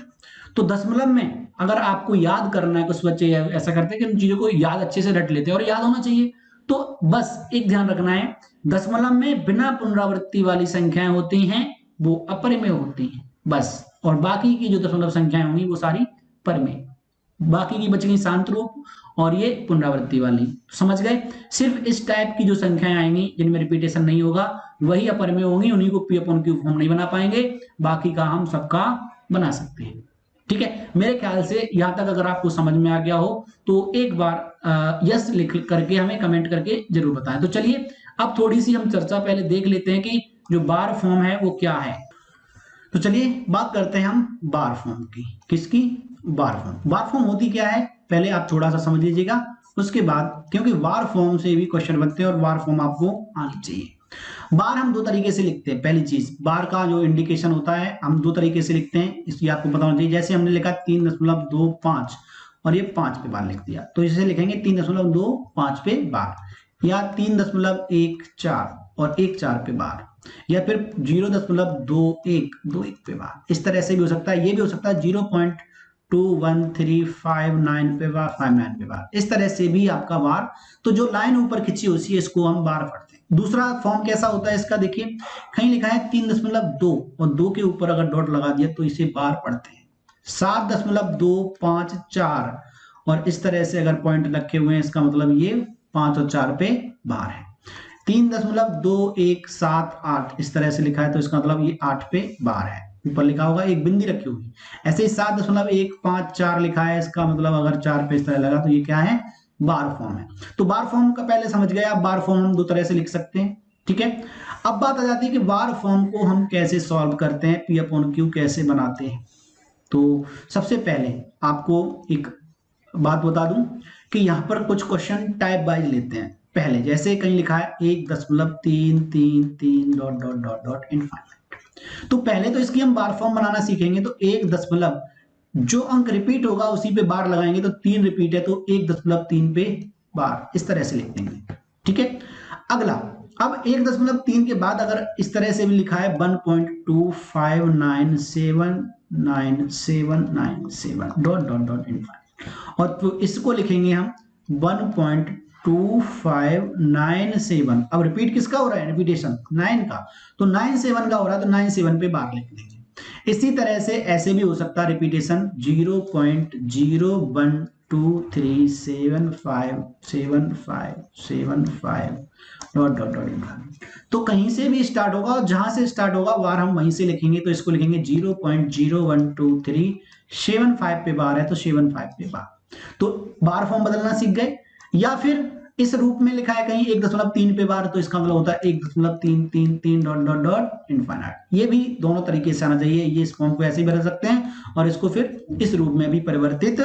तो दशमलव में अगर आपको याद करना है, कुछ बच्चे ऐसा करते हैं कि उन चीजों को याद अच्छे से रट लेते हैं और याद होना चाहिए, तो बस एक ध्यान रखना है, दशमलव में बिना पुनरावृत्ति वाली संख्याएं होती हैं वो अपरिमेय होती हैं बस, और बाकी की जो दशमलव संख्याएं होंगी वो सारी परिमेय, बाकी की बचेंगी शांत रूप और ये पुनरावृत्ति वाली। समझ गए? सिर्फ इस टाइप की जो संख्याएं आएंगी जिनमें रिपीटेशन नहीं होगा वही अपरिमेय होंगी, उन्हीं को P/Q फॉर्म नहीं बना पाएंगे, बाकी का हम सबका बना सकते हैं। ठीक है, मेरे ख्याल से यहां तक अगर आपको समझ में आ गया हो तो एक बार यस लिख करके हमें कमेंट करके जरूर बताएं। तो चलिए अब थोड़ी सी हम चर्चा पहले देख लेते हैं कि जो बार फॉर्म है वो क्या है। तो चलिए बात करते हैं हम बार फॉर्म की। किसकी? बार फॉर्म। बार फॉर्म होती क्या है पहले आप थोड़ा सा समझ लीजिएगा, उसके बाद क्योंकि बार फॉर्म से भी क्वेश्चन बनते हैं और बार फॉर्म आपको आनी चाहिए। बार हम दो तरीके से लिखते हैं। पहली चीज, बार का जो इंडिकेशन होता है हम दो तरीके से लिखते हैं, इसलिए आपको पता होना चाहिए। जैसे हमने लिखा 3.25 और ये 5 पे बार लिख दिया, तो इसे लिखेंगे 3.25 पे बार, या 3.14 और 1.4 पे बार, या फिर 0.21 पे बार। इस तरह से भी हो सकता है। ये भी हो सकता है 0.21359 पे बार, 59 पे बार। इस तरह से भी आपका बार, तो जो लाइन ऊपर खिंची होती है इसको हम बार पढ़ते हैं। दूसरा फॉर्म कैसा होता है इसका, देखिए कहीं लिखा है 3.2 और 2 के ऊपर अगर डॉट लगा दिया तो इसे बार पढ़ते हैं। 7.254 और इस तरह से अगर पॉइंट रखे हुए हैं इसका मतलब ये 5 और 4 पे बार है। 3.2178 इस तरह से लिखा है तो इसका मतलब ये 8 पे बार है, ऊपर लिखा होगा एक बिंदी रखी हुई। ऐसे ही 7.154 लिखा है, इसका मतलब अगर 4 पे इस तरह लगा तो ये क्या है? बार फॉर्म है। तो बार फॉर्म का पहले समझ गए आप, बार फॉर्म हम दो तरह से लिख सकते हैं। ठीक है, अब बात आ जाती है कि बार फॉर्म को हम कैसे सॉल्व करते हैं, P/Q कैसे बनाते हैं। तो सबसे पहले आपको एक बात बता दूं कि यहां पर कुछ क्वेश्चन टाइप वाइज लेते हैं। पहले जैसे कहीं लिखा है 1.333 ... इनफाइनाइट, तो पहले तो इसकी हम बार फॉर्म बनाना सीखेंगे। तो 1 जो अंक रिपीट होगा उसी पे बार लगाएंगे, तो 3 रिपीट है तो 1.3 पे बार, इस तरह से लिख देंगे। ठीक है, अगला, अब 1.3 के बाद अगर इस तरह से भी लिखा है 1.259799797 ... इनफाइनाइट, और तो इसको लिखेंगे हम 1.2597। अब रिपीट किसका हो रहा है? रिपीटेशन 9 का, तो 97 का हो रहा है तो 97 पे बार लिख देंगे। इसी तरह से ऐसे भी हो सकता है रिपीटेशन 0.0123757575 ... तो कहीं से भी स्टार्ट होगा और जहां से स्टार्ट होगा बार हम वहीं से लिखेंगे। तो इसको लिखेंगे 0.012375 पे बार है तो 75 पे बार। तो बार फॉर्म बदलना सीख गए। या फिर इस रूप में लिखा है कहीं 1.3 पे बार, तो इसका मतलब होता है 1.333 ... इनफाइनाइट। ये भी दोनों तरीके से आना चाहिए। ये इस फॉर्म को ऐसे ही बदल सकते हैं और इसको फिर इस रूप में भी परिवर्तित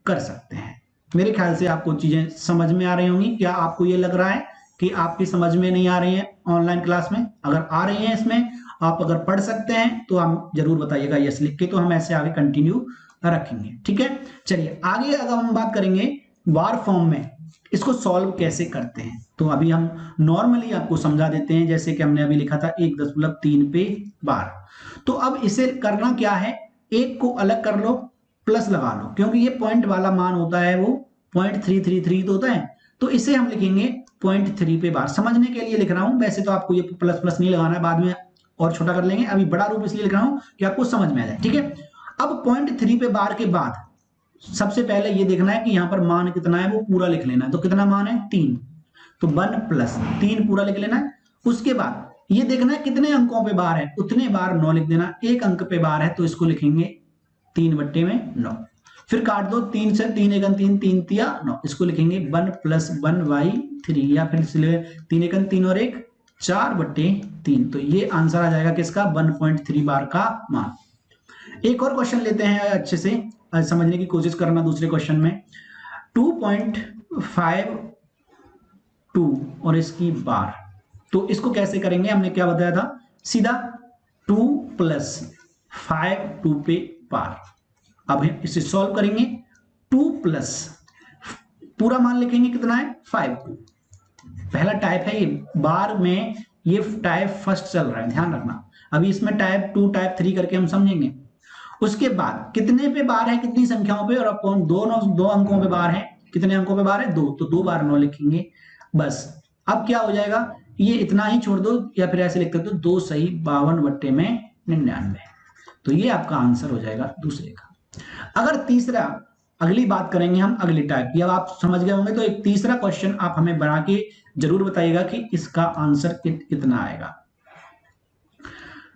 कर सकते हैं। मेरे ख्याल से आपको चीजें समझ में आ रही होंगी। क्या आपको ये लग रहा है कि आपकी समझ में नहीं आ रही है ऑनलाइन क्लास में? अगर आ रही है इसमें आप अगर पढ़ सकते हैं तो हम जरूर बताइएगा यस लिख के, तो हम ऐसे आगे कंटिन्यू रखेंगे। ठीक है, चलिए आगे अगर हम बात करेंगे बार फॉर्म में इसको सॉल्व कैसे करते हैं, तो अभी हम नॉर्मली आपको समझा देते हैं। जैसे कि हमने अभी लिखा था 1.3 पे बार, तो अब इसे करना क्या है, एक को अलग कर लो, प्लस लगा लो, क्योंकि ये पॉइंट वाला मान होता है वो 0.333 तो होता है, तो इसे हम लिखेंगे 0.3 पे बार। समझने के लिए लिख रहा हूं, वैसे तो आपको ये प्लस प्लस नहीं लगाना है, बाद में और छोटा कर लेंगे, अभी बड़ा रूप इसलिए लिख रहा हूं कि आपको समझ में आ जाए। ठीक है, अब 0.3 पे बार के बाद सबसे पहले ये देखना है कि यहां पर मान कितना है वो पूरा लिख लेना है। तो कितना मान है 3, तो 1 प्लस 3 पूरा लिख लेना है। उसके बाद ये देखना है कितने अंकों पे बार है, उतने बार 9 लिख देना। एक अंक पे बार है तो इसको लिखेंगे 3/9। फिर काट दो, 3 से 3 एकन 3, 3 तिया 9, इसको लिखेंगे 1 + 1/3, या फिर 3 एकन 3 और 1 4/3। तो ये आंसर आ जाएगा किसका, 1.3 बार का मान। एक और क्वेश्चन लेते हैं, अच्छे से समझने की कोशिश करना। दूसरे क्वेश्चन में 2.52 और इसकी बार, तो इसको कैसे करेंगे, हमने क्या बताया था, सीधा 2 + 5 2 पे बार। अब इसे सॉल्व करेंगे, 2 प्लस पूरा मान लिखेंगे कितना है 5। पहला टाइप है ये बार में, ये टाइप फर्स्ट चल रहा है, ध्यान रखना। अभी इसमें टाइप 2 टाइप 3 करके हम समझेंगे। उसके बाद कितने पे बार है, कितनी संख्याओं पे, और अपॉन दो अंकों पे बार है। कितने अंकों पे बार है 2, तो 2 बार 9 लिखेंगे बस। अब क्या हो जाएगा, ये इतना ही छोड़ दो, या फिर ऐसे लिखते हो 2 सही 52/99। तो ये आपका आंसर हो जाएगा दूसरे का। अगर तीसरा, अगली बात करेंगे हम अगली टाइप की, अब आप समझ गए होंगे, तो एक तीसरा क्वेश्चन आप हमें बना के जरूर बताइएगा कि इसका आंसर कितना आएगा।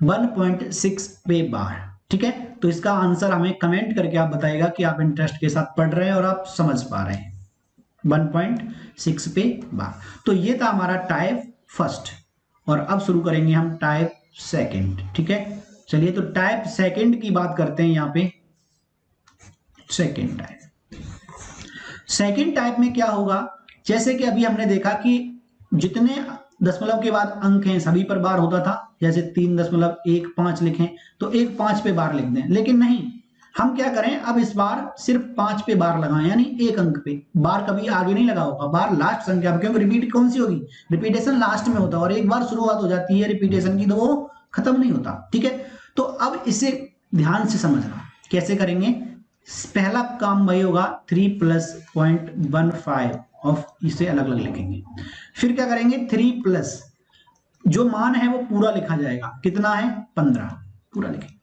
1.6 पे बार। ठीक है, तो इसका आंसर हमें कमेंट करके आप बताइएगा कि आप इंटरेस्ट के साथ पढ़ रहे हैं और आप समझ पा रहे हैं। 1.6 पे बार। तो ये था हमारा टाइप फर्स्ट, और अब शुरू करेंगे हम टाइप सेकंड। ठीक है, चलिए तो टाइप सेकंड की बात करते हैं। यहां पे सेकंड टाइप में क्या होगा, जैसे कि अभी हमने देखा कि जितने दशमलव के बाद अंक हैं सभी पर बार होता था। जैसे 3.15 लिखें तो 1 5 पे बार लिख दें, लेकिन नहीं, हम क्या करें, अब इस बार सिर्फ 5 पे बार लगाएं, यानी एक अंक पे बार। कभी आगे नहीं लगा होगा, बार लास्ट संख्या, क्योंकि रिपीट कौन सी होगी, रिपीटेशन लास्ट में होता है, और एक बार शुरुआत हो जाती है रिपीटेशन की तो वो खत्म नहीं होता। ठीक है, तो अब इसे ध्यान से समझना कैसे करेंगे। पहला काम वही होगा 3 + 0.15 ऑफ, इसे अलग अलग लिखेंगे। फिर क्या करेंगे, 3 प्लस जो मान है वो पूरा लिखा जाएगा, कितना है 15, पूरा लिखेंगे।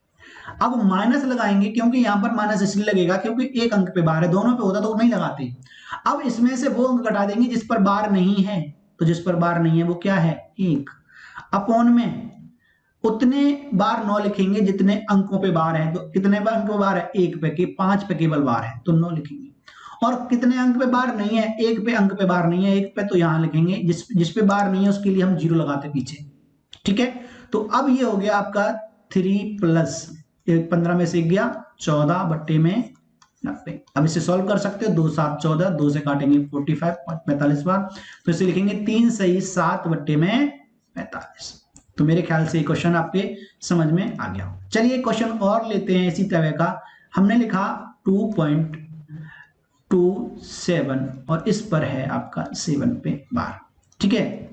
अब माइनस लगाएंगे, क्योंकि यहां पर माइनस इसलिए लगेगा क्योंकि एक अंक पे बार है, दोनों पे होता तो नहीं लगाते। अब इसमें से वो अंक घटा देंगे जिस पर बार नहीं है, तो जिस पर बार नहीं है वो क्या है 1, अपॉन में उतने बार 9 लिखेंगे जितने अंकों पे बार है। तो कितने बार अंक पे बार है 1 पे, 5 पे केवल बार है तो 9 लिखेंगे। और कितने अंक पे बार नहीं है, 1 पे अंक पे बार नहीं है, 1 पे, तो यहां लिखेंगे, जिस पे बार नहीं है उसके लिए हम 0 लगाते पीछे। ठीक है, तो अब ये हो गया आपका 3 + 15 में से गया 14/90। अब इसे सॉल्व कर सकते हो, 2 7 14, 2 से काटेंगे 45 45 बार, तो इसे लिखेंगे 3 सही 7/45। तो मेरे ख्याल से ये क्वेश्चन आपके समझ में आ गया। चलिए क्वेश्चन और लेते हैं इसी तरह का। हमने लिखा 2.27 और इस पर है आपका 7 पे बार। ठीक है,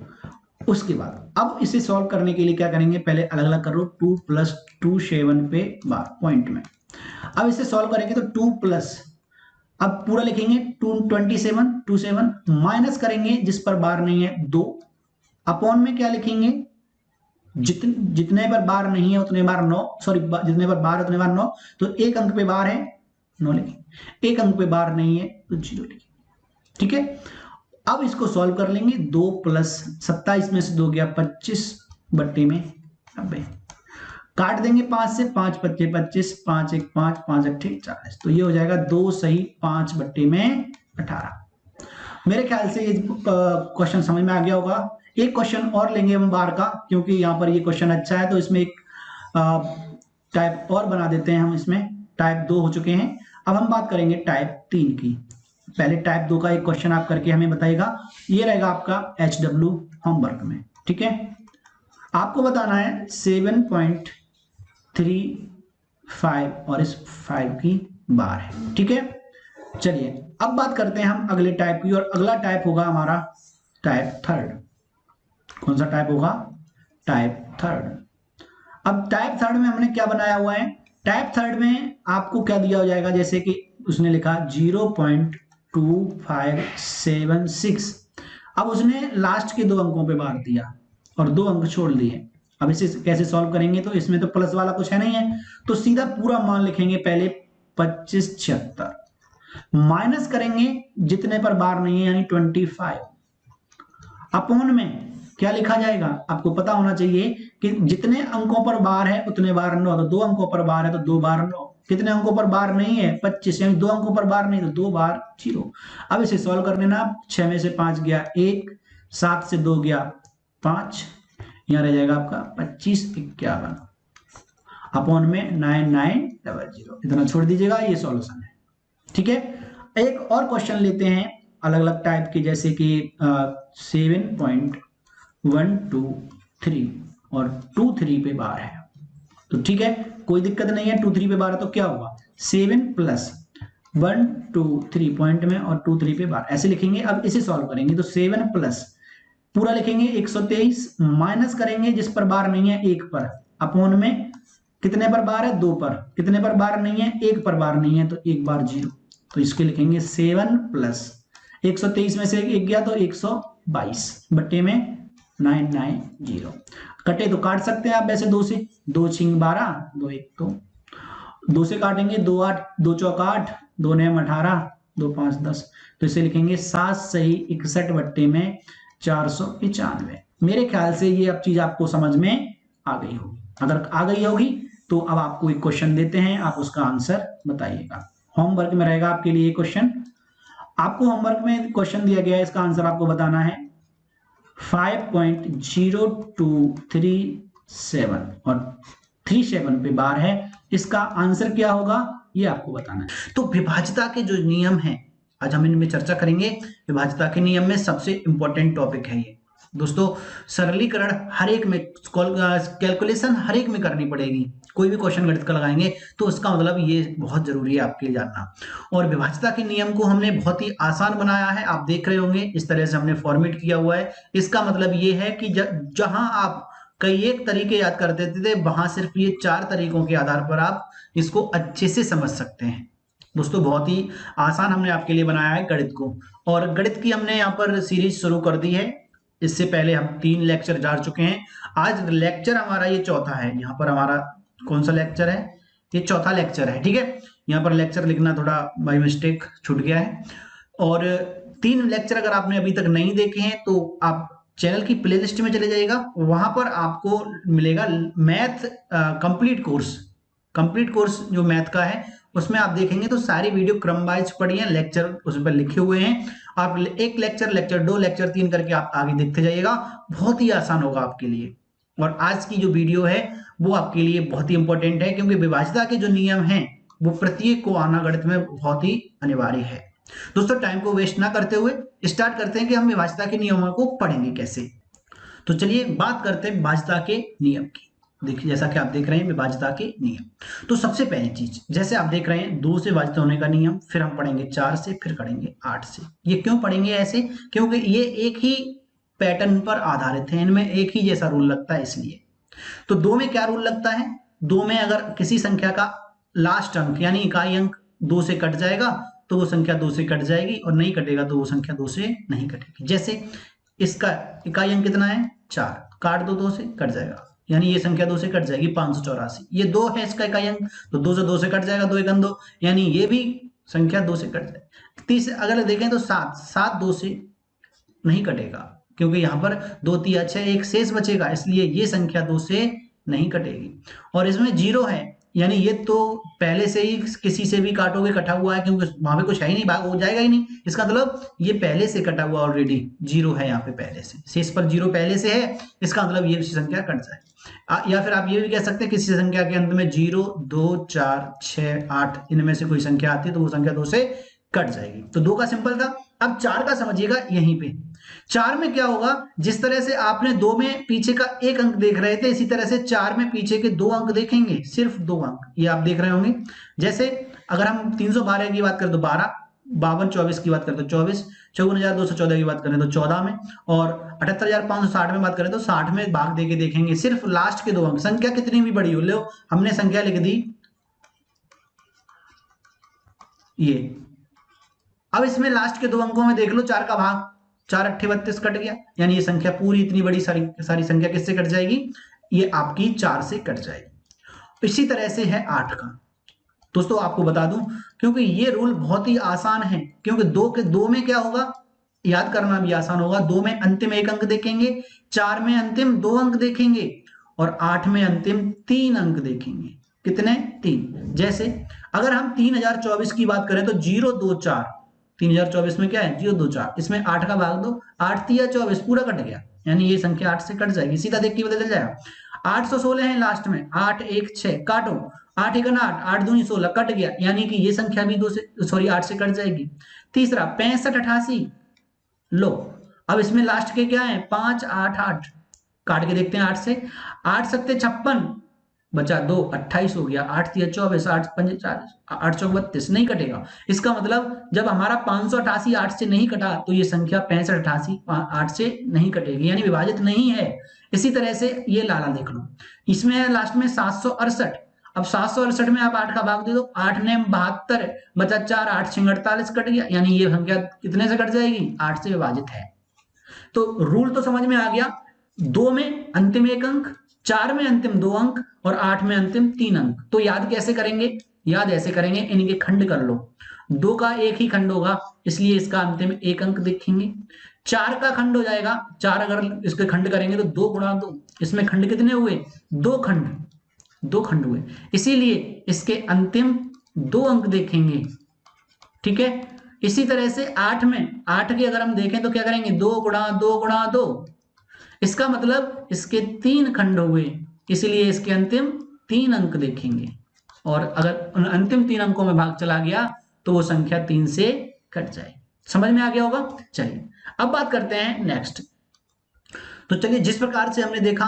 उसके बाद अब इसे सॉल्व करने के लिए क्या करेंगे, पहले अलग अलग करो, 2 + 27 पे बार पॉइंट में। अब इसे सॉल्व करेंगे तो 2 प्लस, अब पूरा लिखेंगे 27 माइनस करेंगे जिस पर बार नहीं है 2, अपॉन में क्या लिखेंगे, जितने पर बार नहीं है उतने बार 9, सॉरी जितने पर बार है उतने बार 9, तो एक अंक पे बार है 9 लिखेंगे, एक अंक पे बार नहीं है तो 0 लिखेंगे। ठीक है, अब इसको सॉल्व कर लेंगे। 2 + 27 में से 2 गया 25/90, काट देंगे 5 से, 5 × 5 = 25, 5 × 1 = 5, 5 × 8 = 40, तो ये हो जाएगा 2 सही 5/18। मेरे ख्याल से ये क्वेश्चन समझ में आ गया होगा। एक क्वेश्चन और लेंगे हम बार का, क्योंकि यहाँ पर ये क्वेश्चन अच्छा है, तो इसमें एक टाइप और बना देते हैं हम। इसमें टाइप 2 हो चुके हैं, अब हम बात करेंगे टाइप 3 की। पहले टाइप 2 का एक क्वेश्चन आप करके हमें बताइएगा, ये रहेगा आपका HW होमवर्क में। ठीक है, आपको बताना है 7.35 और इस 5 की बार है। ठीक है, चलिए अब बात करते हैं हम अगले टाइप की, और अगला टाइप होगा हमारा टाइप थर्ड। कौन सा टाइप होगा? Type third. अब टाइप थर्ड में हमने क्या बनाया हुआ है? टाइप थर्ड में आपको क्या दिया हो जाएगा, जैसे कि उसने लिखा 0.2576। अब उसने लास्ट के 2 अंकों पे बार दिया और 2 अंक छोड़ दिए। अब इसे कैसे सॉल्व करेंगे? तो इसमें तो प्लस वाला कुछ है नहीं है, तो सीधा पूरा मान लिखेंगे पहले 2576, माइनस करेंगे जितने पर बार नहीं है यानी 25, अपॉन में क्या लिखा जाएगा? आपको पता होना चाहिए कि जितने अंकों पर बार है उतने बार 9, तो 2 अंकों पर बार है तो 2 बार 9, कितने अंकों पर बार नहीं है? 25, यानी 2 अंकों पर बार नहीं तो 2 बार 0। अब इसे सॉल्व कर लेना। 6 में से 5 गया 1, 7 से 2 गया 5, यहां रह जाएगा आपका 2551 अपॉन में 9900, इतना छोड़ दीजिएगा, ये सॉल्यूशन है। ठीक है, एक और क्वेश्चन लेते हैं अलग अलग टाइप के, जैसे कि 7.123 और 23 पे बार है, तो ठीक है कोई दिक्कत नहीं है। 23 पे बार है तो क्या होगा? 7 प्लस 123 पॉइंट में और 23 पे बार, ऐसे लिखेंगे। अब इसे सॉल्व करेंगे तो 7 प्लस पूरा लिखेंगे 123, माइनस करेंगे जिस पर बार नहीं है 1 पर, अपॉन में कितने पर बार है? 2 पर, कितने पर बार नहीं है? 1 पर बार नहीं है तो 1 बार 0, तो इसके लिखेंगे 7 प्लस 123 में से 1 गया तो 122 बट्टे में 990। कटे तो काट सकते हैं आप वैसे 2 से, 2 छिंग 12, 2 1 तो 2 से काटेंगे 2 8, 2 चौक 8, 2 9 18, 2 5 10, तो इसे लिखेंगे 7 सही 61 बट्टे में 495। मेरे ख्याल से ये अब चीज आपको समझ में आ गई होगी। अगर आ गई होगी तो अब आपको एक क्वेश्चन देते हैं, आप उसका आंसर बताइएगा। होमवर्क में रहेगा आपके लिए क्वेश्चन। आपको होमवर्क में क्वेश्चन दिया गया है, इसका आंसर आपको बताना है 5.0237 और 37 पे बार है, इसका आंसर क्या होगा ये आपको बताना है। तो विभाज्यता के जो नियम हैं आज हम इनमें चर्चा करेंगे। विभाज्यता के नियम में सबसे इंपॉर्टेंट टॉपिक है ये दोस्तों। सरलीकरण हर एक में, कैलकुलेशन हर एक में करनी पड़ेगी। कोई भी क्वेश्चन गणित का लगाएंगे तो उसका मतलब ये बहुत जरूरी है आपके लिए जानना। और विभाज्यता के नियम को हमने बहुत ही आसान बनाया है, आप देख रहे होंगे इस तरह से हमने फॉर्मेट किया हुआ है। इसका मतलब ये है कि जहां आप कई एक तरीके याद कर देते थे, वहां सिर्फ ये 4 तरीकों के आधार पर आप इसको अच्छे से समझ सकते हैं। दोस्तों बहुत ही आसान हमने आपके लिए बनाया है गणित को, और गणित की हमने यहाँ पर सीरीज शुरू कर दी है। इससे पहले हम 3 लेक्चर जा चुके हैं, आज लेक्चर हमारा ये चौथा है। यहाँ पर हमारा कौन सा लेक्चर है? ये चौथा लेक्चर है। ठीक है, यहाँ पर लेक्चर लिखना थोड़ा बाय मिस्टेक छूट गया है। और 3 लेक्चर अगर आपने अभी तक नहीं देखे हैं तो आप चैनल की प्लेलिस्ट में चले जाइएगा, वहां पर आपको मिलेगा math complete course. Complete course जो मैथ का है उसमें आप देखेंगे तो सारी वीडियो क्रम वाइज पढ़ी है, लेक्चर उस पर लिखे हुए हैं। आप एक लेक्चर, लेक्चर 2, लेक्चर 3 करके आप आगे देखते जाइएगा, बहुत ही आसान होगा आपके लिए। और आज की जो वीडियो है वो आपके लिए बहुत ही इंपॉर्टेंट है, क्योंकि विभाज्यता के जो नियम हैं वो प्रत्येक को आना गणित में बहुत ही अनिवार्य है। दोस्तों टाइम को वेस्ट ना करते हुए स्टार्ट करते हैं कि हम विभाज्यता के नियमों को पढ़ेंगे कैसे। तो चलिए बात करते हैं विभाज्यता के नियम की। देखिए जैसा कि आप देख रहे हैं विभाज्यता के नियम, तो सबसे पहली चीज जैसे आप देख रहे हैं 2 से विभाजित होने का नियम, फिर हम पढ़ेंगे 4 से, फिर पढ़ेंगे 8 से। ये क्यों पढ़ेंगे ऐसे? क्योंकि ये एक ही पैटर्न पर आधारित है, इनमें एक ही जैसा रूल लगता है इसलिए। तो 2 में क्या रूल लगता है? 2 में अगर किसी संख्या का लास्ट अंक यानी इकाई अंक 2 से कट जाएगा तो वो संख्या 2 से कट जाएगी, और नहीं कटेगा तो वो संख्या 2 से नहीं कटेगी। जैसे इसका इकाई अंक कितना है? 4, काट दो 2 से कट जाएगा, यानी ये संख्या 2 से कट जाएगी 584। ये 2 है इसका इकाई अंक, तो 2 से 2 से कट जाएगा, 2 1 2, यानी ये भी संख्या 2 से कट जाएगी। 30 अगर देखें तो 7 2 से नहीं कटेगा, क्योंकि यहाँ पर 2 3 6 एक शेष बचेगा, इसलिए ये संख्या 2 से नहीं कटेगी। और इसमें 0 है, यानी ये तो पहले से ही किसी से भी काटोगे कटा हुआ है, क्योंकि वहां पे कुछ है ही नहीं, भाग हो जाएगा ही नहीं। इसका मतलब ये पहले से कटा हुआ ऑलरेडी 0 है यहाँ पे पहले से, शेष पर 0 पहले से है, इसका मतलब ये संख्या कट जाए। या फिर आप ये भी कह सकते हैं किसी संख्या के अंत में 0 2 4 6 8 इनमें से कोई संख्या आती है तो वो संख्या 2 से कट जाएगी। तो 2 का सिंपल था। अब 4 का समझिएगा, यहीं पे 4 में क्या होगा, जिस तरह से आपने 2 में पीछे का 1 अंक देख रहे थे, इसी तरह से 4 में पीछे के 2 अंक देखेंगे, सिर्फ 2 अंक ये आप देख रहे होंगे। जैसे अगर हम 312 की बात करें तो 12, 52 24 की बात करें तो 24, 54,214 की बात करें तो 14 में, और 78,560 में बात करें तो 60 में भाग देके देखेंगे, सिर्फ लास्ट के 2 अंक। संख्या कितनी भी बड़ी हो, लो हमने संख्या लिख दी ये। अब इसमें लास्ट के 2 अंकों में देख लो, 4 का भाग, 4 8 32 कट गया, यानी ये संख्या पूरी इतनी बड़ी सारी संख्या किससे कट जाएगी, ये आपकी 4 से कट जाएगी। इसी तरह से है 8 का। दोस्तों आपको बता दूं, क्योंकि ये रूल बहुत ही आसान है, क्योंकि 2 के 2 में क्या होगा, याद करना भी आसान होगा। 2 में अंतिम 1 अंक देखेंगे, 4 में अंतिम 2 अंक देखेंगे, और 8 में अंतिम 3 अंक देखेंगे। कितने, 3। जैसे अगर हम 3024 की बात करें तो 024, 3024 में क्या है 024, इसमें 8 का भाग दो, 8 3 24 पूरा कट गया, यानी ये संख्या 8 से कट जाएगी, सीधा देख के पता चल जाएगा। 816 है लास्ट में, 8 1 6 काटो, 8 1 8, 8 2 16 कट गया, यानी कि ये संख्या भी 8 से कट जाएगी। तीसरा 65 88, लो अब इसमें लास्ट के क्या है 5 8 8, काट के देखते हैं 8 से, 8 सत्ते 56 बचा 2 28 हो गया, 8 3 24, 8 5 40, 8 चौक 32, नहीं कटेगा। इसका मतलब जब हमारा 588 8 से नहीं कटा तो ये संख्या 65 88 8 से नहीं कटेगी, यानी विभाजित नहीं है। इसी तरह से ये लाला देख लो, इसमें है लास्ट में 768, अब 768 में आप 8 का भाग दे दो, 8 ने 72 बचा 4, 8 6 48 कट गया, यानी ये संख्या कितने से कट जाएगी, 8 से विभाजित है। तो रूल तो समझ में आ गया, 2 में अंतिम 1 अंक, 4 में अंतिम 2 अंक, और 8 में अंतिम 3 अंक। तो याद कैसे करेंगे, याद ऐसे करेंगे, इनके खंड कर लो। 2 का एक ही खंड होगा, इसलिए इसका अंतिम 1 अंक देखेंगे। 4 का खंड हो जाएगा, 4 अगर इसके खंड करेंगे तो 2 गुणा 2, इसमें खंड कितने हुए, 2 खंड, 2 खंड हुए, इसीलिए इसके अंतिम 2 अंक देखेंगे। ठीक है, इसी तरह से 8 में, 8 के अगर हम देखें तो क्या करेंगे, 2 गुणा 2 गुणा 2, इसका मतलब इसके 3 खंड हुए, इसलिए इसके अंतिम 3 अंक देखेंगे, और अगर उन अंतिम 3 अंकों में भाग चला गया तो वो संख्या 3 से कट जाएगी। समझ में आ गया होगा। चलिए अब बात करते हैं नेक्स्ट। तो चलिए, जिस प्रकार से हमने देखा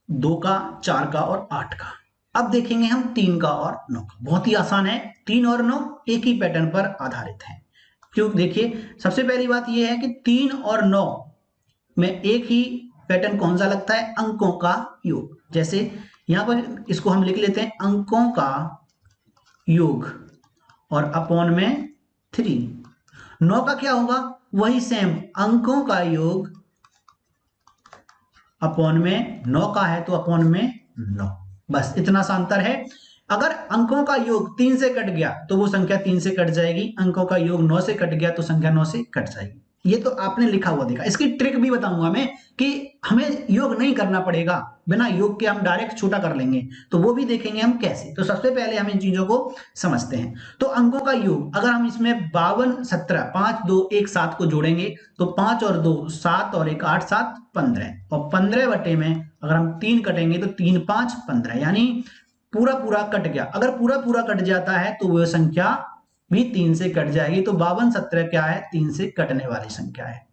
2 का, 4 का और 8 का, अब देखेंगे हम 3 का और 9 का। बहुत ही आसान है, 3 और 9 एक ही पैटर्न पर आधारित है। क्यों, देखिए सबसे पहली बात यह है कि 3 और 9 में एक ही पैटर्न कौन सा लगता है, अंकों का योग। जैसे यहां पर इसको हम लिख लेते हैं अंकों का योग, और अपॉन में 3। 9 का क्या होगा, वही सेम, अंकों का योग अपॉन में 9 का है तो अपॉन में 9, बस इतना सा अंतर है। अगर अंकों का योग 3 से कट गया तो वो संख्या 3 से कट जाएगी, अंकों का योग 9 से कट गया तो संख्या 9 से कट जाएगी। ये तो आपने लिखा हुआ देखा। इसकी ट्रिक भी बताऊंगा मैं कि हमें योग नहीं करना पड़ेगा, बिना योग के हम डायरेक्ट छोटा कर लेंगे, तो वो भी देखेंगे हम कैसे। तो सबसे पहले हम इन चीजों को समझते हैं। तो अंकों का योग, अगर हम इसमें 52 17 5 2 1 7 को जोड़ेंगे तो 5 और 2 7 और 1 8 7 15, और 15 बटे में अगर हम 3 कटेंगे तो 3 5 15, यानी पूरा पूरा कट गया। अगर पूरा पूरा कट जाता है तो वह संख्या भी 3 से कट जाएगी। तो 52 17 क्या है, 3 से कटने वाली संख्या है।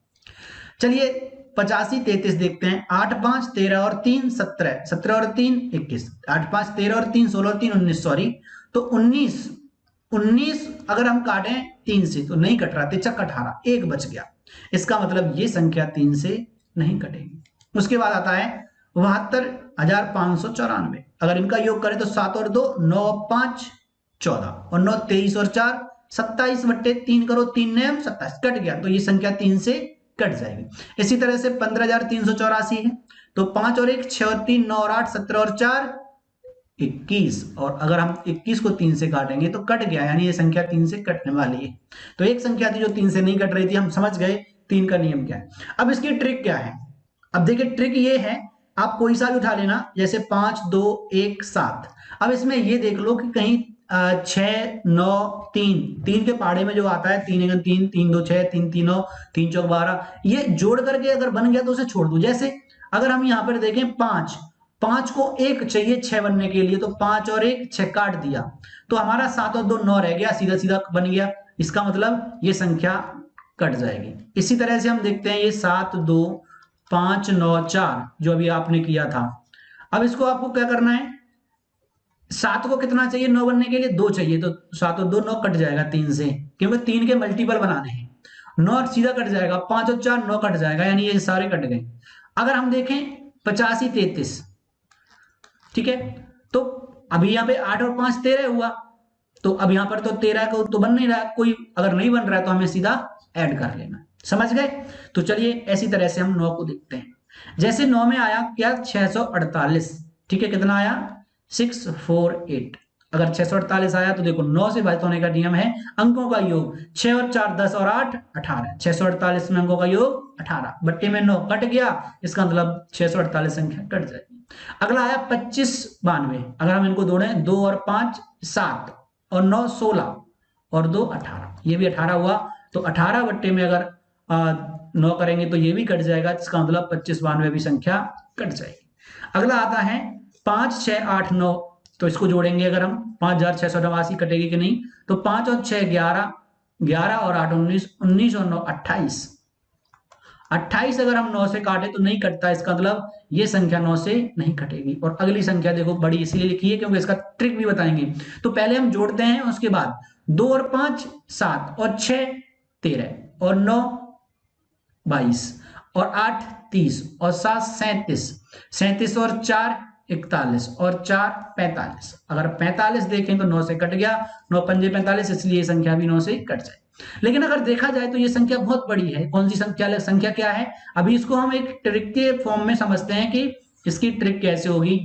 चलिए 85 33 देखते हैं। 8 5 13 और 3 17, 17 और 3 21, 8 5 13 और 3 16 और 3 19, सॉरी, तो 19 अगर हम काटें 3 से तो नहीं कट रहा, 3 18, 1 बच गया, इसका मतलब ये संख्या 3 से नहीं कटेगी। उसके बाद आता है 72,594, अगर इनका योग करें तो 7 और 2 9 5 14, और 9 23 और 4 27 बट्टे 3 करो, 3 ने 27 कट गया, तो ये संख्या 3 से कट जाएगी। इसी तरह से 15,384 है, तो 5 और 1 6 और 3 9 और 8 17 और 4 21, और अगर हम 21 को 3 से काटेंगे तो कट गया, यानी ये संख्या 3 से कटने वाली है। तो एक संख्या थी जो 3 से नहीं कट रही थी, हम समझ गए 3 का नियम क्या है। अब इसकी ट्रिक क्या है, अब देखिए ट्रिक ये है, आप कोई सा भी उठा लेना, जैसे 5 2 1 7। अब इसमें ये देख लो कि कहीं 6 9 3 के पहाड़े में जो आता है 3 1 3 3 2 6 3 3 9 3 4 12, ये जोड़ करके अगर बन गया तो उसे छोड़ दो। जैसे अगर हम यहां पर देखें 5 को 1 चाहिए 6 बनने के लिए, तो 5 और 1 6 काट दिया, तो हमारा 7 और 2 9 रह गया, सीधा सीधा बन गया। इसका मतलब ये संख्या कट जाएगी। इसी तरह से हम देखते हैं ये 7 2 5 9 4 जो अभी आपने किया था। अब इसको आपको क्या करना है, 7 को कितना चाहिए 9 बनने के लिए, 2 चाहिए, तो 7 और 2 9 कट जाएगा 3 से, क्योंकि 3 के मल्टीपल बनाने हैं। 9 सीधा कट जाएगा, 5 और 4 9 कट जाएगा, यानी ये सारे कट गए। अगर हम देखें 85 33, ठीक है, तो अभी यहाँ पे 8 और 5 13 हुआ, तो अब यहाँ पर तो 13 को तो बन नहीं रहा, कोई अगर नहीं बन रहा है तो हमें सीधा ऐड कर लेना। समझ गए? तो चलिए ऐसी तरह से हम 9 को देखते हैं। जैसे 9 में आया क्या 648, ठीक है, कितना आया 648। अगर 648 आया तो देखो 9 से भाजित होने का नियम है अंकों का योग, 6 और 4 10 और 8 18, 648 में अंकों का योग 18, बट्टे में 9 कट गया, इसका मतलब 648 संख्या कट जाएगी। अगला आया 25 92, अगर हम इनको जोड़े 2 और 5 7 और 9 16 और 2 18, ये भी 18 हुआ, तो 18 बट्टे में अगर 9 करेंगे तो ये भी कट जाएगा, इसका मतलब 25 92 भी संख्या कट जाएगी। अगला आता है 5 6 8 9, तो इसको जोड़ेंगे अगर हम 5689 कटेगी कि नहीं, तो 5 और 6 11, 11 और 8 19, 19 और 9 28, 28 अगर हम 9 से काटे तो नहीं कटता, इसका मतलब ये संख्या 9 से नहीं कटेगी। और अगली संख्या देखो बड़ी इसलिए लिखी है क्योंकि इसका ट्रिक भी बताएंगे। तो पहले हम जोड़ते हैं, उसके बाद 2 और 5 7 और 6 13 और 9 22 और 8 30 और 7 37, 37 और 4 41 और 4 45, अगर 45 देखें तो 9 से कट गया, 9 पंजे 45, इसलिए ये संख्या भी 9 से कट जाए। लेकिन अगर देखा जाए तो ये संख्या बहुत बड़ी है, कौन सी संख्या, संख्या क्या है, अभी इसको हम एक ट्रिक के फॉर्म में समझते हैं कि इसकी ट्रिक कैसे होगी,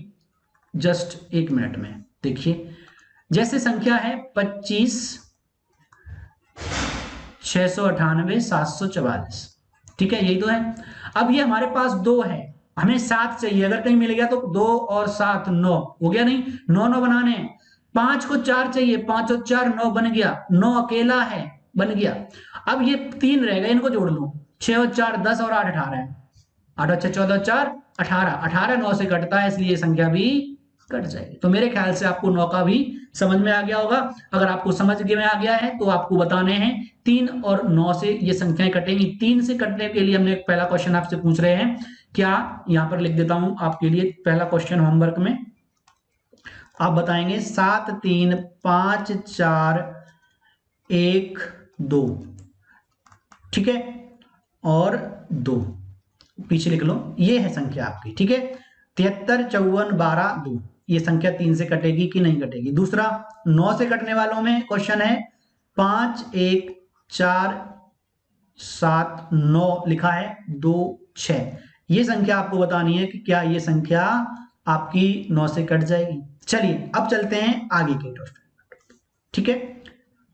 जस्ट 1 मिनट में देखिए। जैसे संख्या है 25 698 744, ठीक है, यही तो है। अब ये हमारे पास 2 है, हमें 7 चाहिए, अगर कहीं मिल गया तो 2 और 7 9 हो गया, नहीं 9 9 बनाने हैं। 5 को 4 चाहिए, 5 और 4 9 बन गया, 9 अकेला है बन गया। अब ये 3 रह गए, इनको जोड़ लो, 6 और 4 10 और 8 18 है, 8 और 6 14 4 18, 18 9 से कटता है, इसलिए संख्या भी कट जाएगी। तो मेरे ख्याल से आपको 9 का भी समझ में आ गया होगा। अगर आपको समझ में आ गया है तो आपको बताने हैं 3 और 9 से ये संख्याएं कटेंगी। 3 से कटने के लिए हमने पहला क्वेश्चन आपसे पूछ रहे हैं, क्या, यहां पर लिख देता हूं आपके लिए पहला क्वेश्चन होमवर्क में, आप बताएंगे 7 3 5 4 1 2, ठीक है, और 2 पीछे लिख लो, ये है संख्या आपकी, ठीक है, 73 54 12 2, ये संख्या 3 से कटेगी कि नहीं कटेगी। दूसरा 9 से कटने वालों में क्वेश्चन है 5 1 4 7 9 लिखा है 2 6, ये संख्या आपको बतानी है कि क्या ये संख्या आपकी 9 से कट जाएगी। चलिए अब चलते हैं आगे के टॉपिक, ठीक है।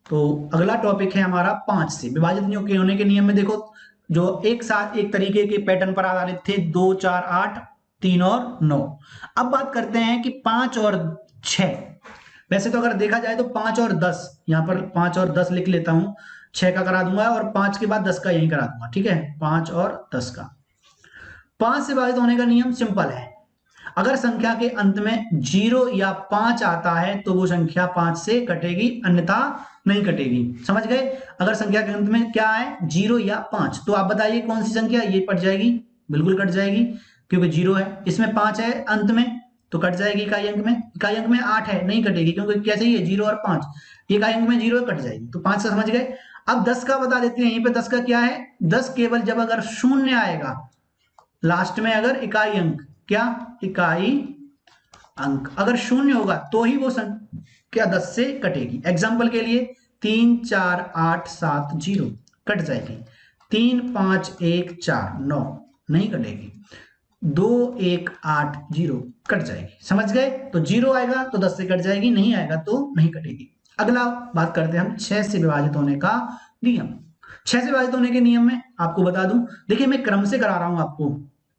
तो अगला टॉपिक है हमारा 5 से विभाजित होने के नियम में देखो, जो एक साथ एक तरीके के पैटर्न पर आधारित थे, 2 4 8 3 और 9। अब बात करते हैं कि 5 और 6, वैसे तो अगर देखा जाए तो 5 और 10, यहां पर 5 और 10 लिख लेता हूं, 6 का करा दूंगा और 5 के बाद 10 का यही करा दूंगा, ठीक है, 5 और 10 का। 5 से विभाजित होने का नियम सिंपल है, अगर संख्या के अंत में 0 या 5 आता है तो वो संख्या 5 से कटेगी, अन्यथा नहीं कटेगी। समझ गए? अगर संख्या के अंत में क्या है 0 या 5, तो आप बताइए कौन सी संख्या ये कट जाएगी, बिल्कुल कट जाएगी, क्योंकि 0 है, इसमें 5 है अंत में तो कट जाएगी इकाई अंक में। इकाई अंक में 8 है, नहीं कटेगी, क्योंकि क्या चाहिए 0 और 5, इकाई अंक में 0 है, कट जाएगी, तो 5 से समझ गए। अब 10 का बता देते हैं, यहीं पे 10 का क्या है, 10 केवल जब अगर शून्य आएगा लास्ट में, अगर इकाई अंक, क्या इकाई अंक अगर शून्य होगा तो ही वो संख्या 10 से कटेगी। एग्जाम्पल के लिए 3 4 8 7 0 कट जाएगी, 3 5 1 4 9 नहीं कटेगी, 2 1 8 0 कट जाएगी। समझ गए? तो 0 आएगा तो 10 से कट जाएगी, नहीं आएगा तो नहीं कटेगी। अगला बात करते हैं हम 6 से विभाजित होने का नियम। 6 से विभाजित होने के नियम में आपको बता दूं, देखिए मैं क्रम से करा रहा हूं आपको,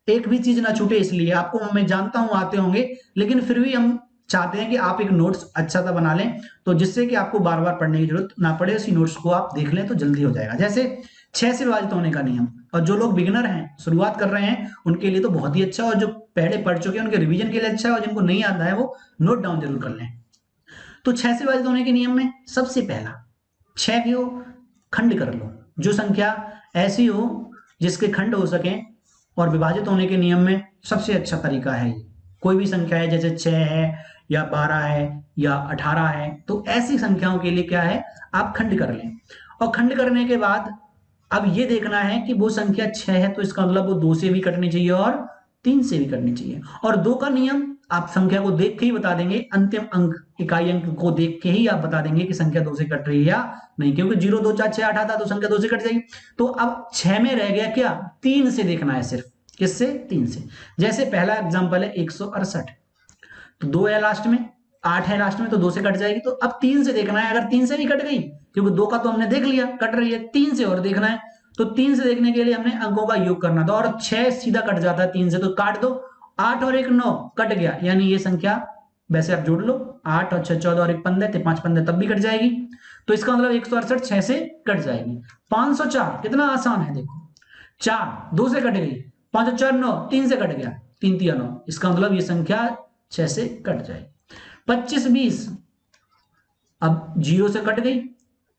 एक भी चीज ना छूटे, इसलिए आपको मैं जानता हूं आते होंगे, लेकिन फिर भी हम चाहते हैं कि आप एक नोट्स अच्छा सा बना लें, तो जिससे कि आपको बार बार पढ़ने की जरूरत ना पड़े, उसी नोट्स को आप देख लें तो जल्दी हो जाएगा। जैसे 6 से विभाजित होने का नियम, और जो लोग बिगिनर हैं, शुरुआत कर रहे हैं, उनके लिए तो बहुत ही अच्छा, और जो पहले पढ़ चुके हैं उनके रिवीजन के लिए अच्छा है, और जिनको नहीं आता है वो नोट डाउन जरूर कर लें। तो 6 से विभाजित होने के नियम में सबसे पहला 6 को खंड कर लो, जो संख्या ऐसी हो जिसके खंड हो सके और विभाजित होने के नियम में सबसे अच्छा तरीका है ये। कोई भी संख्या है जैसे 6 है या 12 है या 18 है, तो ऐसी संख्याओं के लिए क्या है, आप खंड कर लें। और खंड करने के बाद अब ये देखना है कि वो संख्या 6 है तो इसका मतलब वो 2 से भी कटनी चाहिए और 3 से भी कटनी चाहिए। और 2 का नियम आप संख्या को देख के ही बता देंगे, अंतिम अंक इकाई अंक को देख के ही आप बता देंगे कि संख्या 2 से कट रही है या नहीं, क्योंककि 0 2 4 6 8 आता तो संख्या 2 से कट जाएगी। तो अब 6 में रह गया क्या, 3 से देखना है सिर्फ। किससे, 3 से। जैसे पहला एग्जांपल है 168, तो 2 है लास्ट में, 8 है लास्ट में, तो 2 से कट जाएगी। तो अब 3 से देखना है, अगर 3 से भी कट गई, क्योंकि 2 का तो हमने देख लिया कट रही है, 3 से और देखना है। तो 3 से देखने के लिए हमने अंकों का योग करना था, और 6 सीधा कट जाता है 3 से, तो काट दो। 8 और 1 9 कट गया, यानी ये संख्या वैसे आप जोड़ लो, 8 और 6 14 और 1 15, तो 5 15 तब भी कट जाएगी। तो इसका मतलब 168 6 से कट जाएगी। 504 कितना आसान है, देखो 4 2 से कट गई, 5 और 4 9, 3 से कट गया, 3 3 9, इसका मतलब ये संख्या 6 से कट जाएगी। 25 20 अब 0 से कट गई,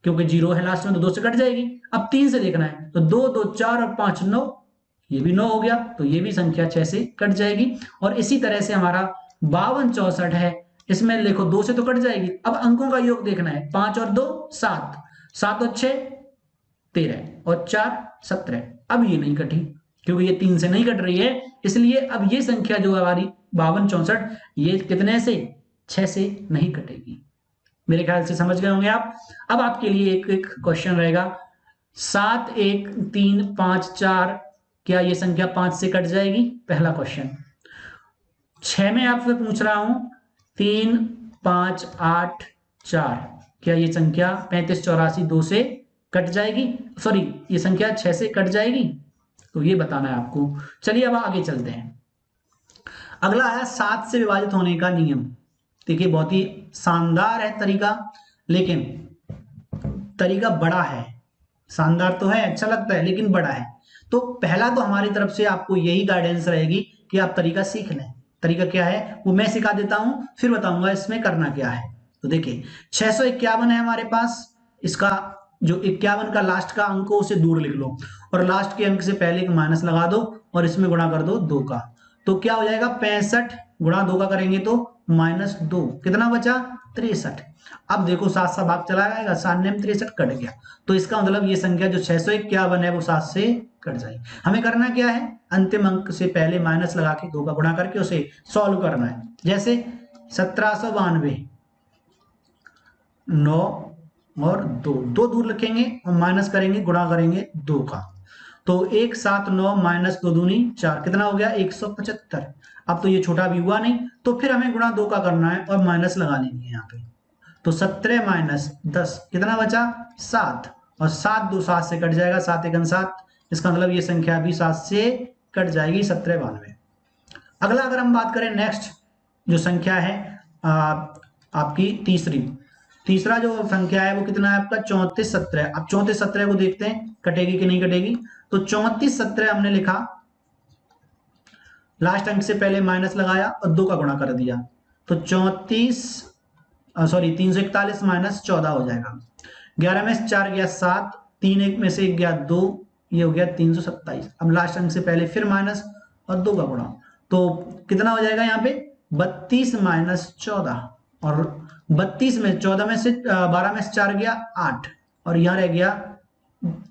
क्योंकि 0 है लास्ट में, तो 2 से कट जाएगी। अब 3 से देखना है, तो 2 2 4 और 5 9, ये भी 9 हो गया, तो ये भी संख्या 6 से कट जाएगी। और इसी तरह से हमारा 52 64 है, इसमें देखो 2 से तो कट जाएगी, अब अंकों का योग देखना है, 5 और 2 7, 7 और 6 13 और 4 17। अब ये नहीं कटी, क्योंकि ये 3 से नहीं कट रही है, इसलिए अब ये संख्या जो हमारी 52 64, ये कितने से, 6 से नहीं कटेगी। मेरे ख्याल से समझ गए होंगे आप। अब आपके लिए एक एक क्वेश्चन रहेगा, 7 1 3 5 4, क्या ये संख्या 5 से कट जाएगी, पहला क्वेश्चन। 6 में आपसे पूछ रहा हूं 3 5 8 4, क्या ये संख्या 35 84 2 से कट जाएगी, सॉरी ये संख्या 6 से कट जाएगी, तो ये बताना है आपको। चलिए अब आगे चलते हैं। अगला आया 7 से विभाजित होने का नियम। देखिए बहुत ही शानदार है तरीका, लेकिन तरीका बड़ा है। शानदार तो है, अच्छा लगता है, लेकिन बड़ा है। तो पहला तो हमारी तरफ से आपको यही गाइडेंस रहेगी कि आप तरीका सीख लें। तरीका क्या है वो मैं सिखा देता हूं, फिर बताऊंगा इसमें करना क्या है। तो देखिए 651 है हमारे पास, इसका जो 51 का लास्ट का अंक हो उसे दूर लिख लो, और लास्ट के अंक से पहले एक माइनस लगा दो, और इसमें गुणा कर दो 2 का, तो क्या हो जाएगा 65 गुणा 2 का करेंगे तो -2, कितना बचा 63। अब देखो 7 से भाग चला जाएगा, 7 में 63 कट गया, तो इसका मतलब ये संख्या जो 651 है वो 7 से कट जाएगी। हमें करना क्या है, अंतिम अंक से पहले माइनस लगा के 2 का गुणा करके उसे सॉल्व करना है। जैसे 1792, 9 और 2 दूर लिखेंगे और माइनस करेंगे, गुणा करेंगे 2 का, तो 179 माइनस 2 दूनी 4, कितना हो गया 175। अब तो ये छोटा भी हुआ नहीं, तो फिर हमें गुणा 2 का करना है और माइनस लगा लेंगे यहाँ पे, तो 17 माइनस 10 कितना बचा 7, और 7 2 7 से कट जाएगा, 7 1 7, इसका मतलब ये संख्या भी 7 से कट जाएगी, 17 92। अगला अगर हम बात करें नेक्स्ट जो संख्या है आपकी तीसरा जो संख्या है वो कितना है आपका 34 17। अब 34 17 को देखते हैं कटेगी कि नहीं कटेगी। तो 34 17 हमने लिखा, लास्ट अंक से पहले माइनस लगाया और 2 का गुणा कर दिया, तो 341 माइनस 14 हो जाएगा। 11 में से 4 गया 7, 3 1 में से 1 गया 2, ये हो गया 327। अब लास्ट अंक से पहले फिर माइनस और 2 का गुणा, तो कितना हो जाएगा यहाँ पे 32 माइनस 14, और 32 में 14 में से 12 में से 4 गया 8, और यहाँ रह गया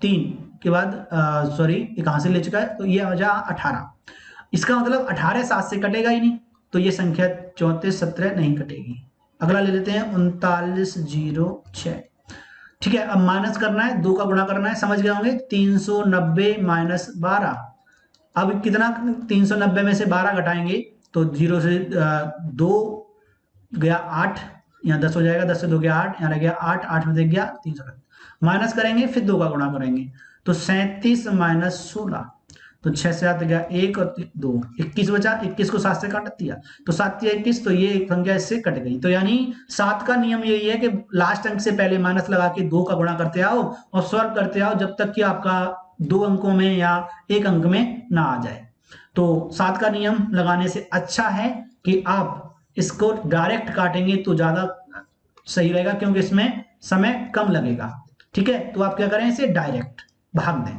3 के बाद सॉरी कहां से ले चुका है, तो ये हो जाए 18। इसका मतलब 18 7 से कटेगा ही नहीं, तो ये संख्या 34 17 नहीं कटेगी। अगला ले लेते हैं 3906। ठीक है, अब माइनस करना है, 2 का गुणा करना है, समझ गए होंगे। 390 माइनस 12, अब कितना 390 में से 12 घटाएंगे तो 0 से 2 गया 8, यहाँ 10 हो जाएगा, 10 से 2 गया 8, यहाँ रह गया 8, 8 में देख गया 300, माइनस करेंगे फिर 2 का गुणा करेंगे, तो 37 माइनस 16, तो 6 से 7 गया 1 और 2 21 बचा, 21 को 7 से काट दिया, तो 7 या 21, तो ये एक संख्या इससे कट गई। तो यानी 7 का नियम यही है कि लास्ट अंक से पहले माइनस लगा के 2 का गुणा करते आओ और सॉल्व करते आओ जब तक कि आपका 2 अंकों में या 1 अंक में ना आ जाए। तो 7 का नियम लगाने से अच्छा है कि आप इसको डायरेक्ट काटेंगे तो ज्यादा सही रहेगा, क्योंकि इसमें समय कम लगेगा। ठीक है, तो आप क्या करें, इसे डायरेक्ट भाग दें,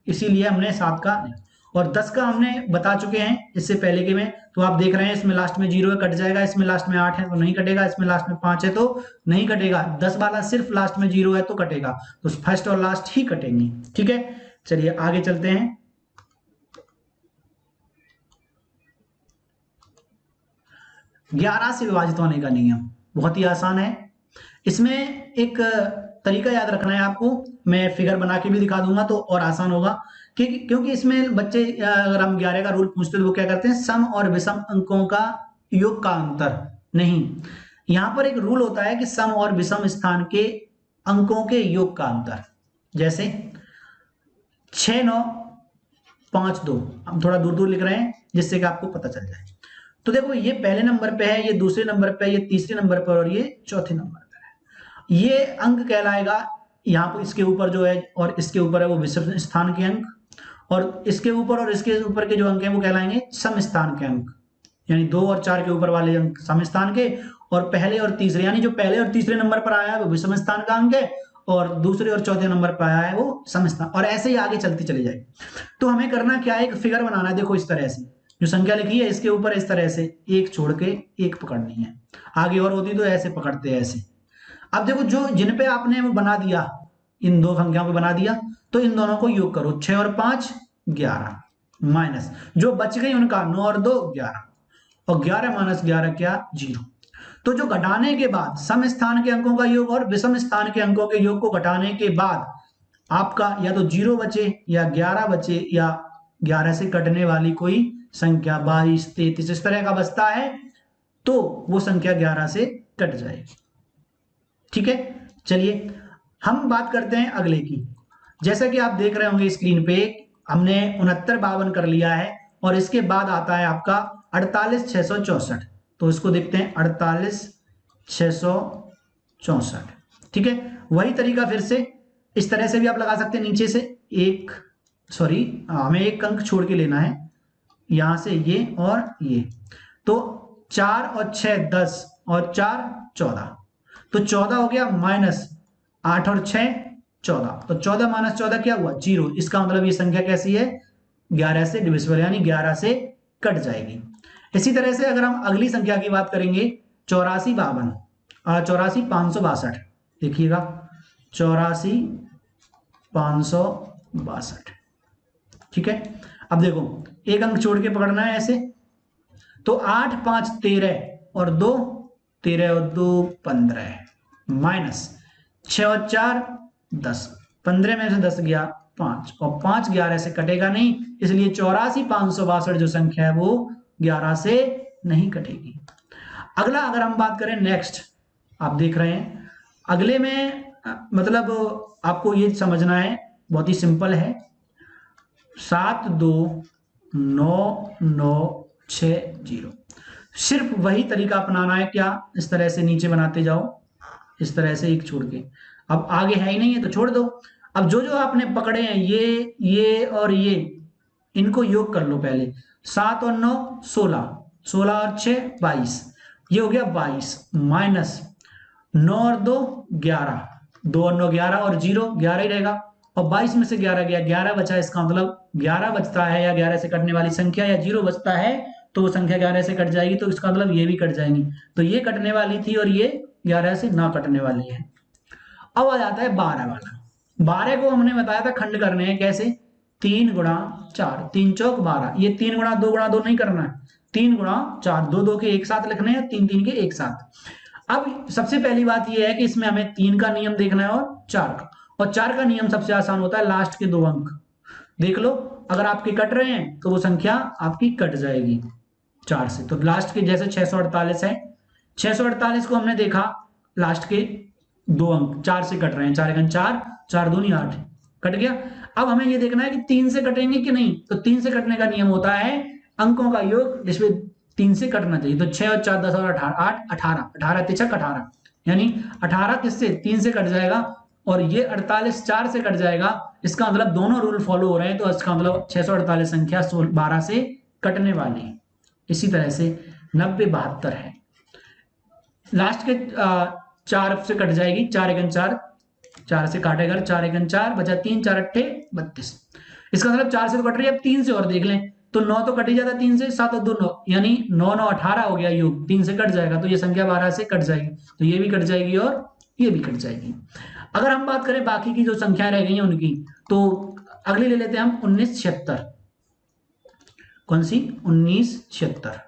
इसीलिए हमने 7 का और 10 का हमने बता चुके हैं इससे पहले के में। तो आप देख रहे हैं इसमें लास्ट में 0 है, कट जाएगा, इसमें लास्ट में 8 है तो नहीं कटेगा, इसमें लास्ट में 5 है तो नहीं कटेगा, 10 वाला सिर्फ लास्ट में 0 है तो कटेगा, तो फर्स्ट और लास्ट ही कटेंगे। ठीक है, चलिए आगे चलते हैं। 11 से विभाजित होने का नियम बहुत ही आसान है। इसमें एक तरीका याद रखना है आपको, मैं फिगर बना के भी दिखा दूंगा तो और आसान होगा, क्योंकि इसमें बच्चे अगर हम 11 का रूल पूछते हैं तो वो क्या करते हैं, सम और विषम अंकों का योग का अंतर नहीं, यहां पर एक रूल होता है कि सम और विषम स्थान के अंकों के योग का अंतर। जैसे 6 9 5 2, हम थोड़ा दूर दूर लिख रहे हैं जिससे कि आपको पता चल जाए। तो देखो ये पहले नंबर पे है, ये दूसरे नंबर पे है, ये तीसरे नंबर पर और ये चौथे नंबर पर है। ये अंक कहलाएगा, यहाँ पर इसके ऊपर जो है और इसके ऊपर है वो विषम स्थान के अंक, और इसके ऊपर और इसके ऊपर के जो अंक हैं वो कहलाएंगे सम स्थान के अंक, यानी 2 और 4 के ऊपर वाले अंक सम स्थान के, और पहले और तीसरे, यानी जो पहले और तीसरे नंबर पर आया है वो विषम स्थान का अंक है, और दूसरे और चौथे नंबर पर आया है वो सम स्थान, और ऐसे ही आगे चलती चली जाएगी। तो हमें करना क्या है, एक फिगर बनाना है। देखो इस तरह से जो संख्या लिखी है इसके ऊपर इस तरह से एक छोड़ के एक पकड़नी है, आगे और होती तो ऐसे पकड़ते हैं ऐसे। अब देखो जो जिन पे आपने वो बना दिया, इन दो संख्याओं को बना दिया, तो इन दोनों को योग करो, 6 और 5 11, माइनस जो बच गई उनका 9 और 2 11, और 11 माइनस 11 क्या, 0। तो जो घटाने के बाद सम स्थान के अंकों का योग और विषम स्थान के अंकों के योग को घटाने के बाद आपका या तो 0 बचे या 11 बचे या 11 से कटने वाली कोई संख्या 22 33 इस तरह का बचता है, तो वो संख्या 11 से कट जाएगी। ठीक है, चलिए हम बात करते हैं अगले की। जैसा कि आप देख रहे होंगे स्क्रीन पे, हमने 69 52 कर लिया है, और इसके बाद आता है आपका 48 664। तो इसको देखते हैं 48 664। ठीक है, वही तरीका फिर से इस तरह से भी आप लगा सकते हैं, नीचे से एक हमें एक अंक छोड़ के लेना है, यहां से ये और ये, तो 4 और 6 10 और 4 14, तो 14 हो गया, माइनस 8 और 6 14, तो 14 माइनस 14 क्या हुआ, 0। इसका मतलब ये संख्या कैसी है, 11 से डिविजिबल, यानी 11 से कट जाएगी। इसी तरह से अगर हम अगली संख्या की बात करेंगे 84 52 84 562, देखिएगा 84 562। ठीक है, अब देखो एक अंक छोड़ के पकड़ना है ऐसे, तो 8 5 13 और 2 13 और 2 15, माइनस 6 और 4 10, 15 में से 10 गया 5, और 5 11 से कटेगा नहीं, इसलिए 84 562 जो संख्या है वो 11 से नहीं कटेगी। अगला अगर हम बात करें नेक्स्ट, आप देख रहे हैं अगले में मतलब आपको ये समझना है, बहुत ही सिंपल है, 7 2 9 9 6 0। सिर्फ वही तरीका अपनाना है, क्या, इस तरह से नीचे बनाते जाओ, इस तरह से एक छोड़ के, अब आगे है ही नहीं है तो छोड़ दो। अब जो जो आपने पकड़े हैं ये और ये, इनको योग कर लो पहले, 7 और 9 16, 16 और 6 22, ये हो गया 22, माइनस 9 और 2 11, 2 और 9 11 और 0 11 ही रहेगा, और 22 में से 11 गया 11 बचा, इसका मतलब 11 बचता है या 11 से कटने वाली संख्या या 0 बचता है तो वो संख्या 11 से कट जाएगी, तो इसका मतलब ये भी कट जाएंगी, तो ये कटने वाली थी और ये 11 से ना कटने वाली है। अब आ जाता है 12 वाला। 12 को हमने बताया था खंड करने हैं, कैसे, 3 गुणा 4, 3 चौक 12, ये 3 गुणा 2 नहीं करना है, 3 गुणा 4, 2 2 के एक साथ लिखने हैं, 3 3 के एक साथ। अब सबसे पहली बात यह है कि इसमें हमें 3 का नियम देखना है और 4 का, और 4 का नियम सबसे आसान होता है, लास्ट के 2 अंक देख लो, अगर आपके कट रहे हैं तो वो संख्या आपकी कट जाएगी 4 से। तो लास्ट के जैसे 648 है, 648 को हमने देखा लास्ट के 2 अंक 4 से कट रहे हैं, 4 1 4 4 2 8 कट गया। अब हमें ये देखना है कि 3 से कटेंगे कि नहीं, तो 3 से कटने का नियम होता है अंकों का योग जिसमें 3 से कटना चाहिए, तो 6 और 4 10 और 8 18 18 तिछक 18, यानी 18 किससे 3 से कट जाएगा, और ये 48 4 से कट जाएगा, इसका मतलब दोनों रूल फॉलो हो रहे हैं, तो इसका मतलब 648 संख्या 12 से कटने वाली है। इसी तरह से 90 72 है, लास्ट के 4 से कट जाएगी, 4 1 4 4 से काटेगा, 4 एकन 4 बचा 3, 4 अट्ठे 32। इसका मतलब 4 से तो कट रही है, अब 3 से और देख लें तो 9 तो कट ही जाता 3 से, 7 और 2 9, यानी 9 9 18 हो गया योग, 3 से कट जाएगा तो ये संख्या 12 से कट जाएगी, तो ये भी कट जाएगी और ये भी कट जाएगी। अगर हम बात करें बाकी की जो संख्याएं रह गई हैं उनकी, तो अगली ले लेते हैं हम 1976। कौन सी? 1976।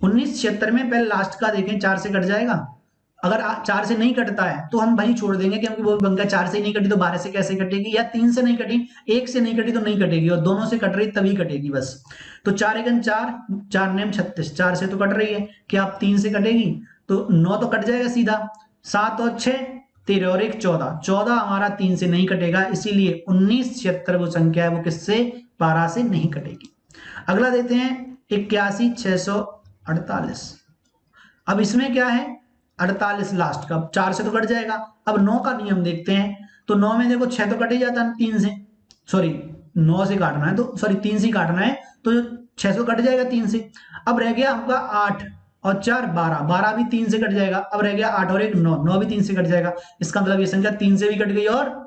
1976 में पहले लास्ट का देखें, 4 से कट जाएगा। अगर 4 से नहीं कटता है तो हम वही छोड़ देंगे, क्योंकि वो पंक्ति 4 से नहीं कटी तो 12 से कैसे कटेगी, या 3 से नहीं कटी, 1 से नहीं कटी तो नहीं कटेगी, और दोनों से कट रही तभी कटेगी बस। तो 4 एकन 4, 4 नेम 36, 4 से तो कट रही है, क्या आप 3 से कटेगी तो 9 तो कट जाएगा सीधा, 7 और 6 13 और 1 14, 14 हमारा 3 से नहीं कटेगा, इसीलिए 1976 वो संख्या है वो किससे? 12 से नहीं कटेगी। अगला देते हैं 81648। अब इसमें क्या है? 48 लास्ट का, 4 से तो कट जाएगा। अब 9 का नियम देखते हैं, तो 9 में देखो 6 तो कट ही जाता है 3 से, सॉरी 9 से काटना है, तो सॉरी 3 से काटना है, तो 6 से कट जाएगा 3 से। अब रह गया आपका 8 और 4 12, 12 भी 3 से कट जाएगा। अब रह गया 8 और 1 9, 9 भी 3 से कट जाएगा। इसका मतलब ये संख्या 3 से भी कट गई और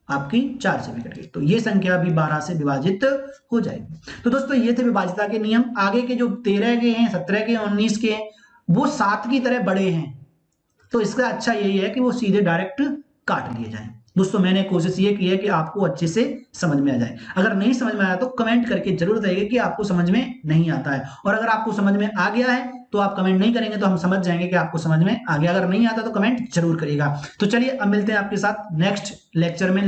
आपकी 4 से भी कट गई, तो ये संख्या भी 12 से विभाजित हो जाएगी। तो दोस्तों ये थे विभाज्यता के नियम। आगे के जो 13 के हैं, 17 के, 19 के हैं, वो 7 की तरह बड़े हैं, तो इसका अच्छा यही है कि वो सीधे डायरेक्ट काट लिए जाएं। दोस्तों मैंने कोशिश ये की है कि आपको अच्छे से समझ में आ जाए। अगर नहीं समझ में आया तो कमेंट करके जरूर बताइए कि आपको समझ में नहीं आता है, और अगर आपको समझ में आ गया है तो आप कमेंट नहीं करेंगे तो हम समझ जाएंगे कि आपको समझ में आ गया। अगर नहीं आता तो कमेंट जरूर करिएगा। तो चलिए अब मिलते हैं आपके साथ नेक्स्ट लेक्चर में।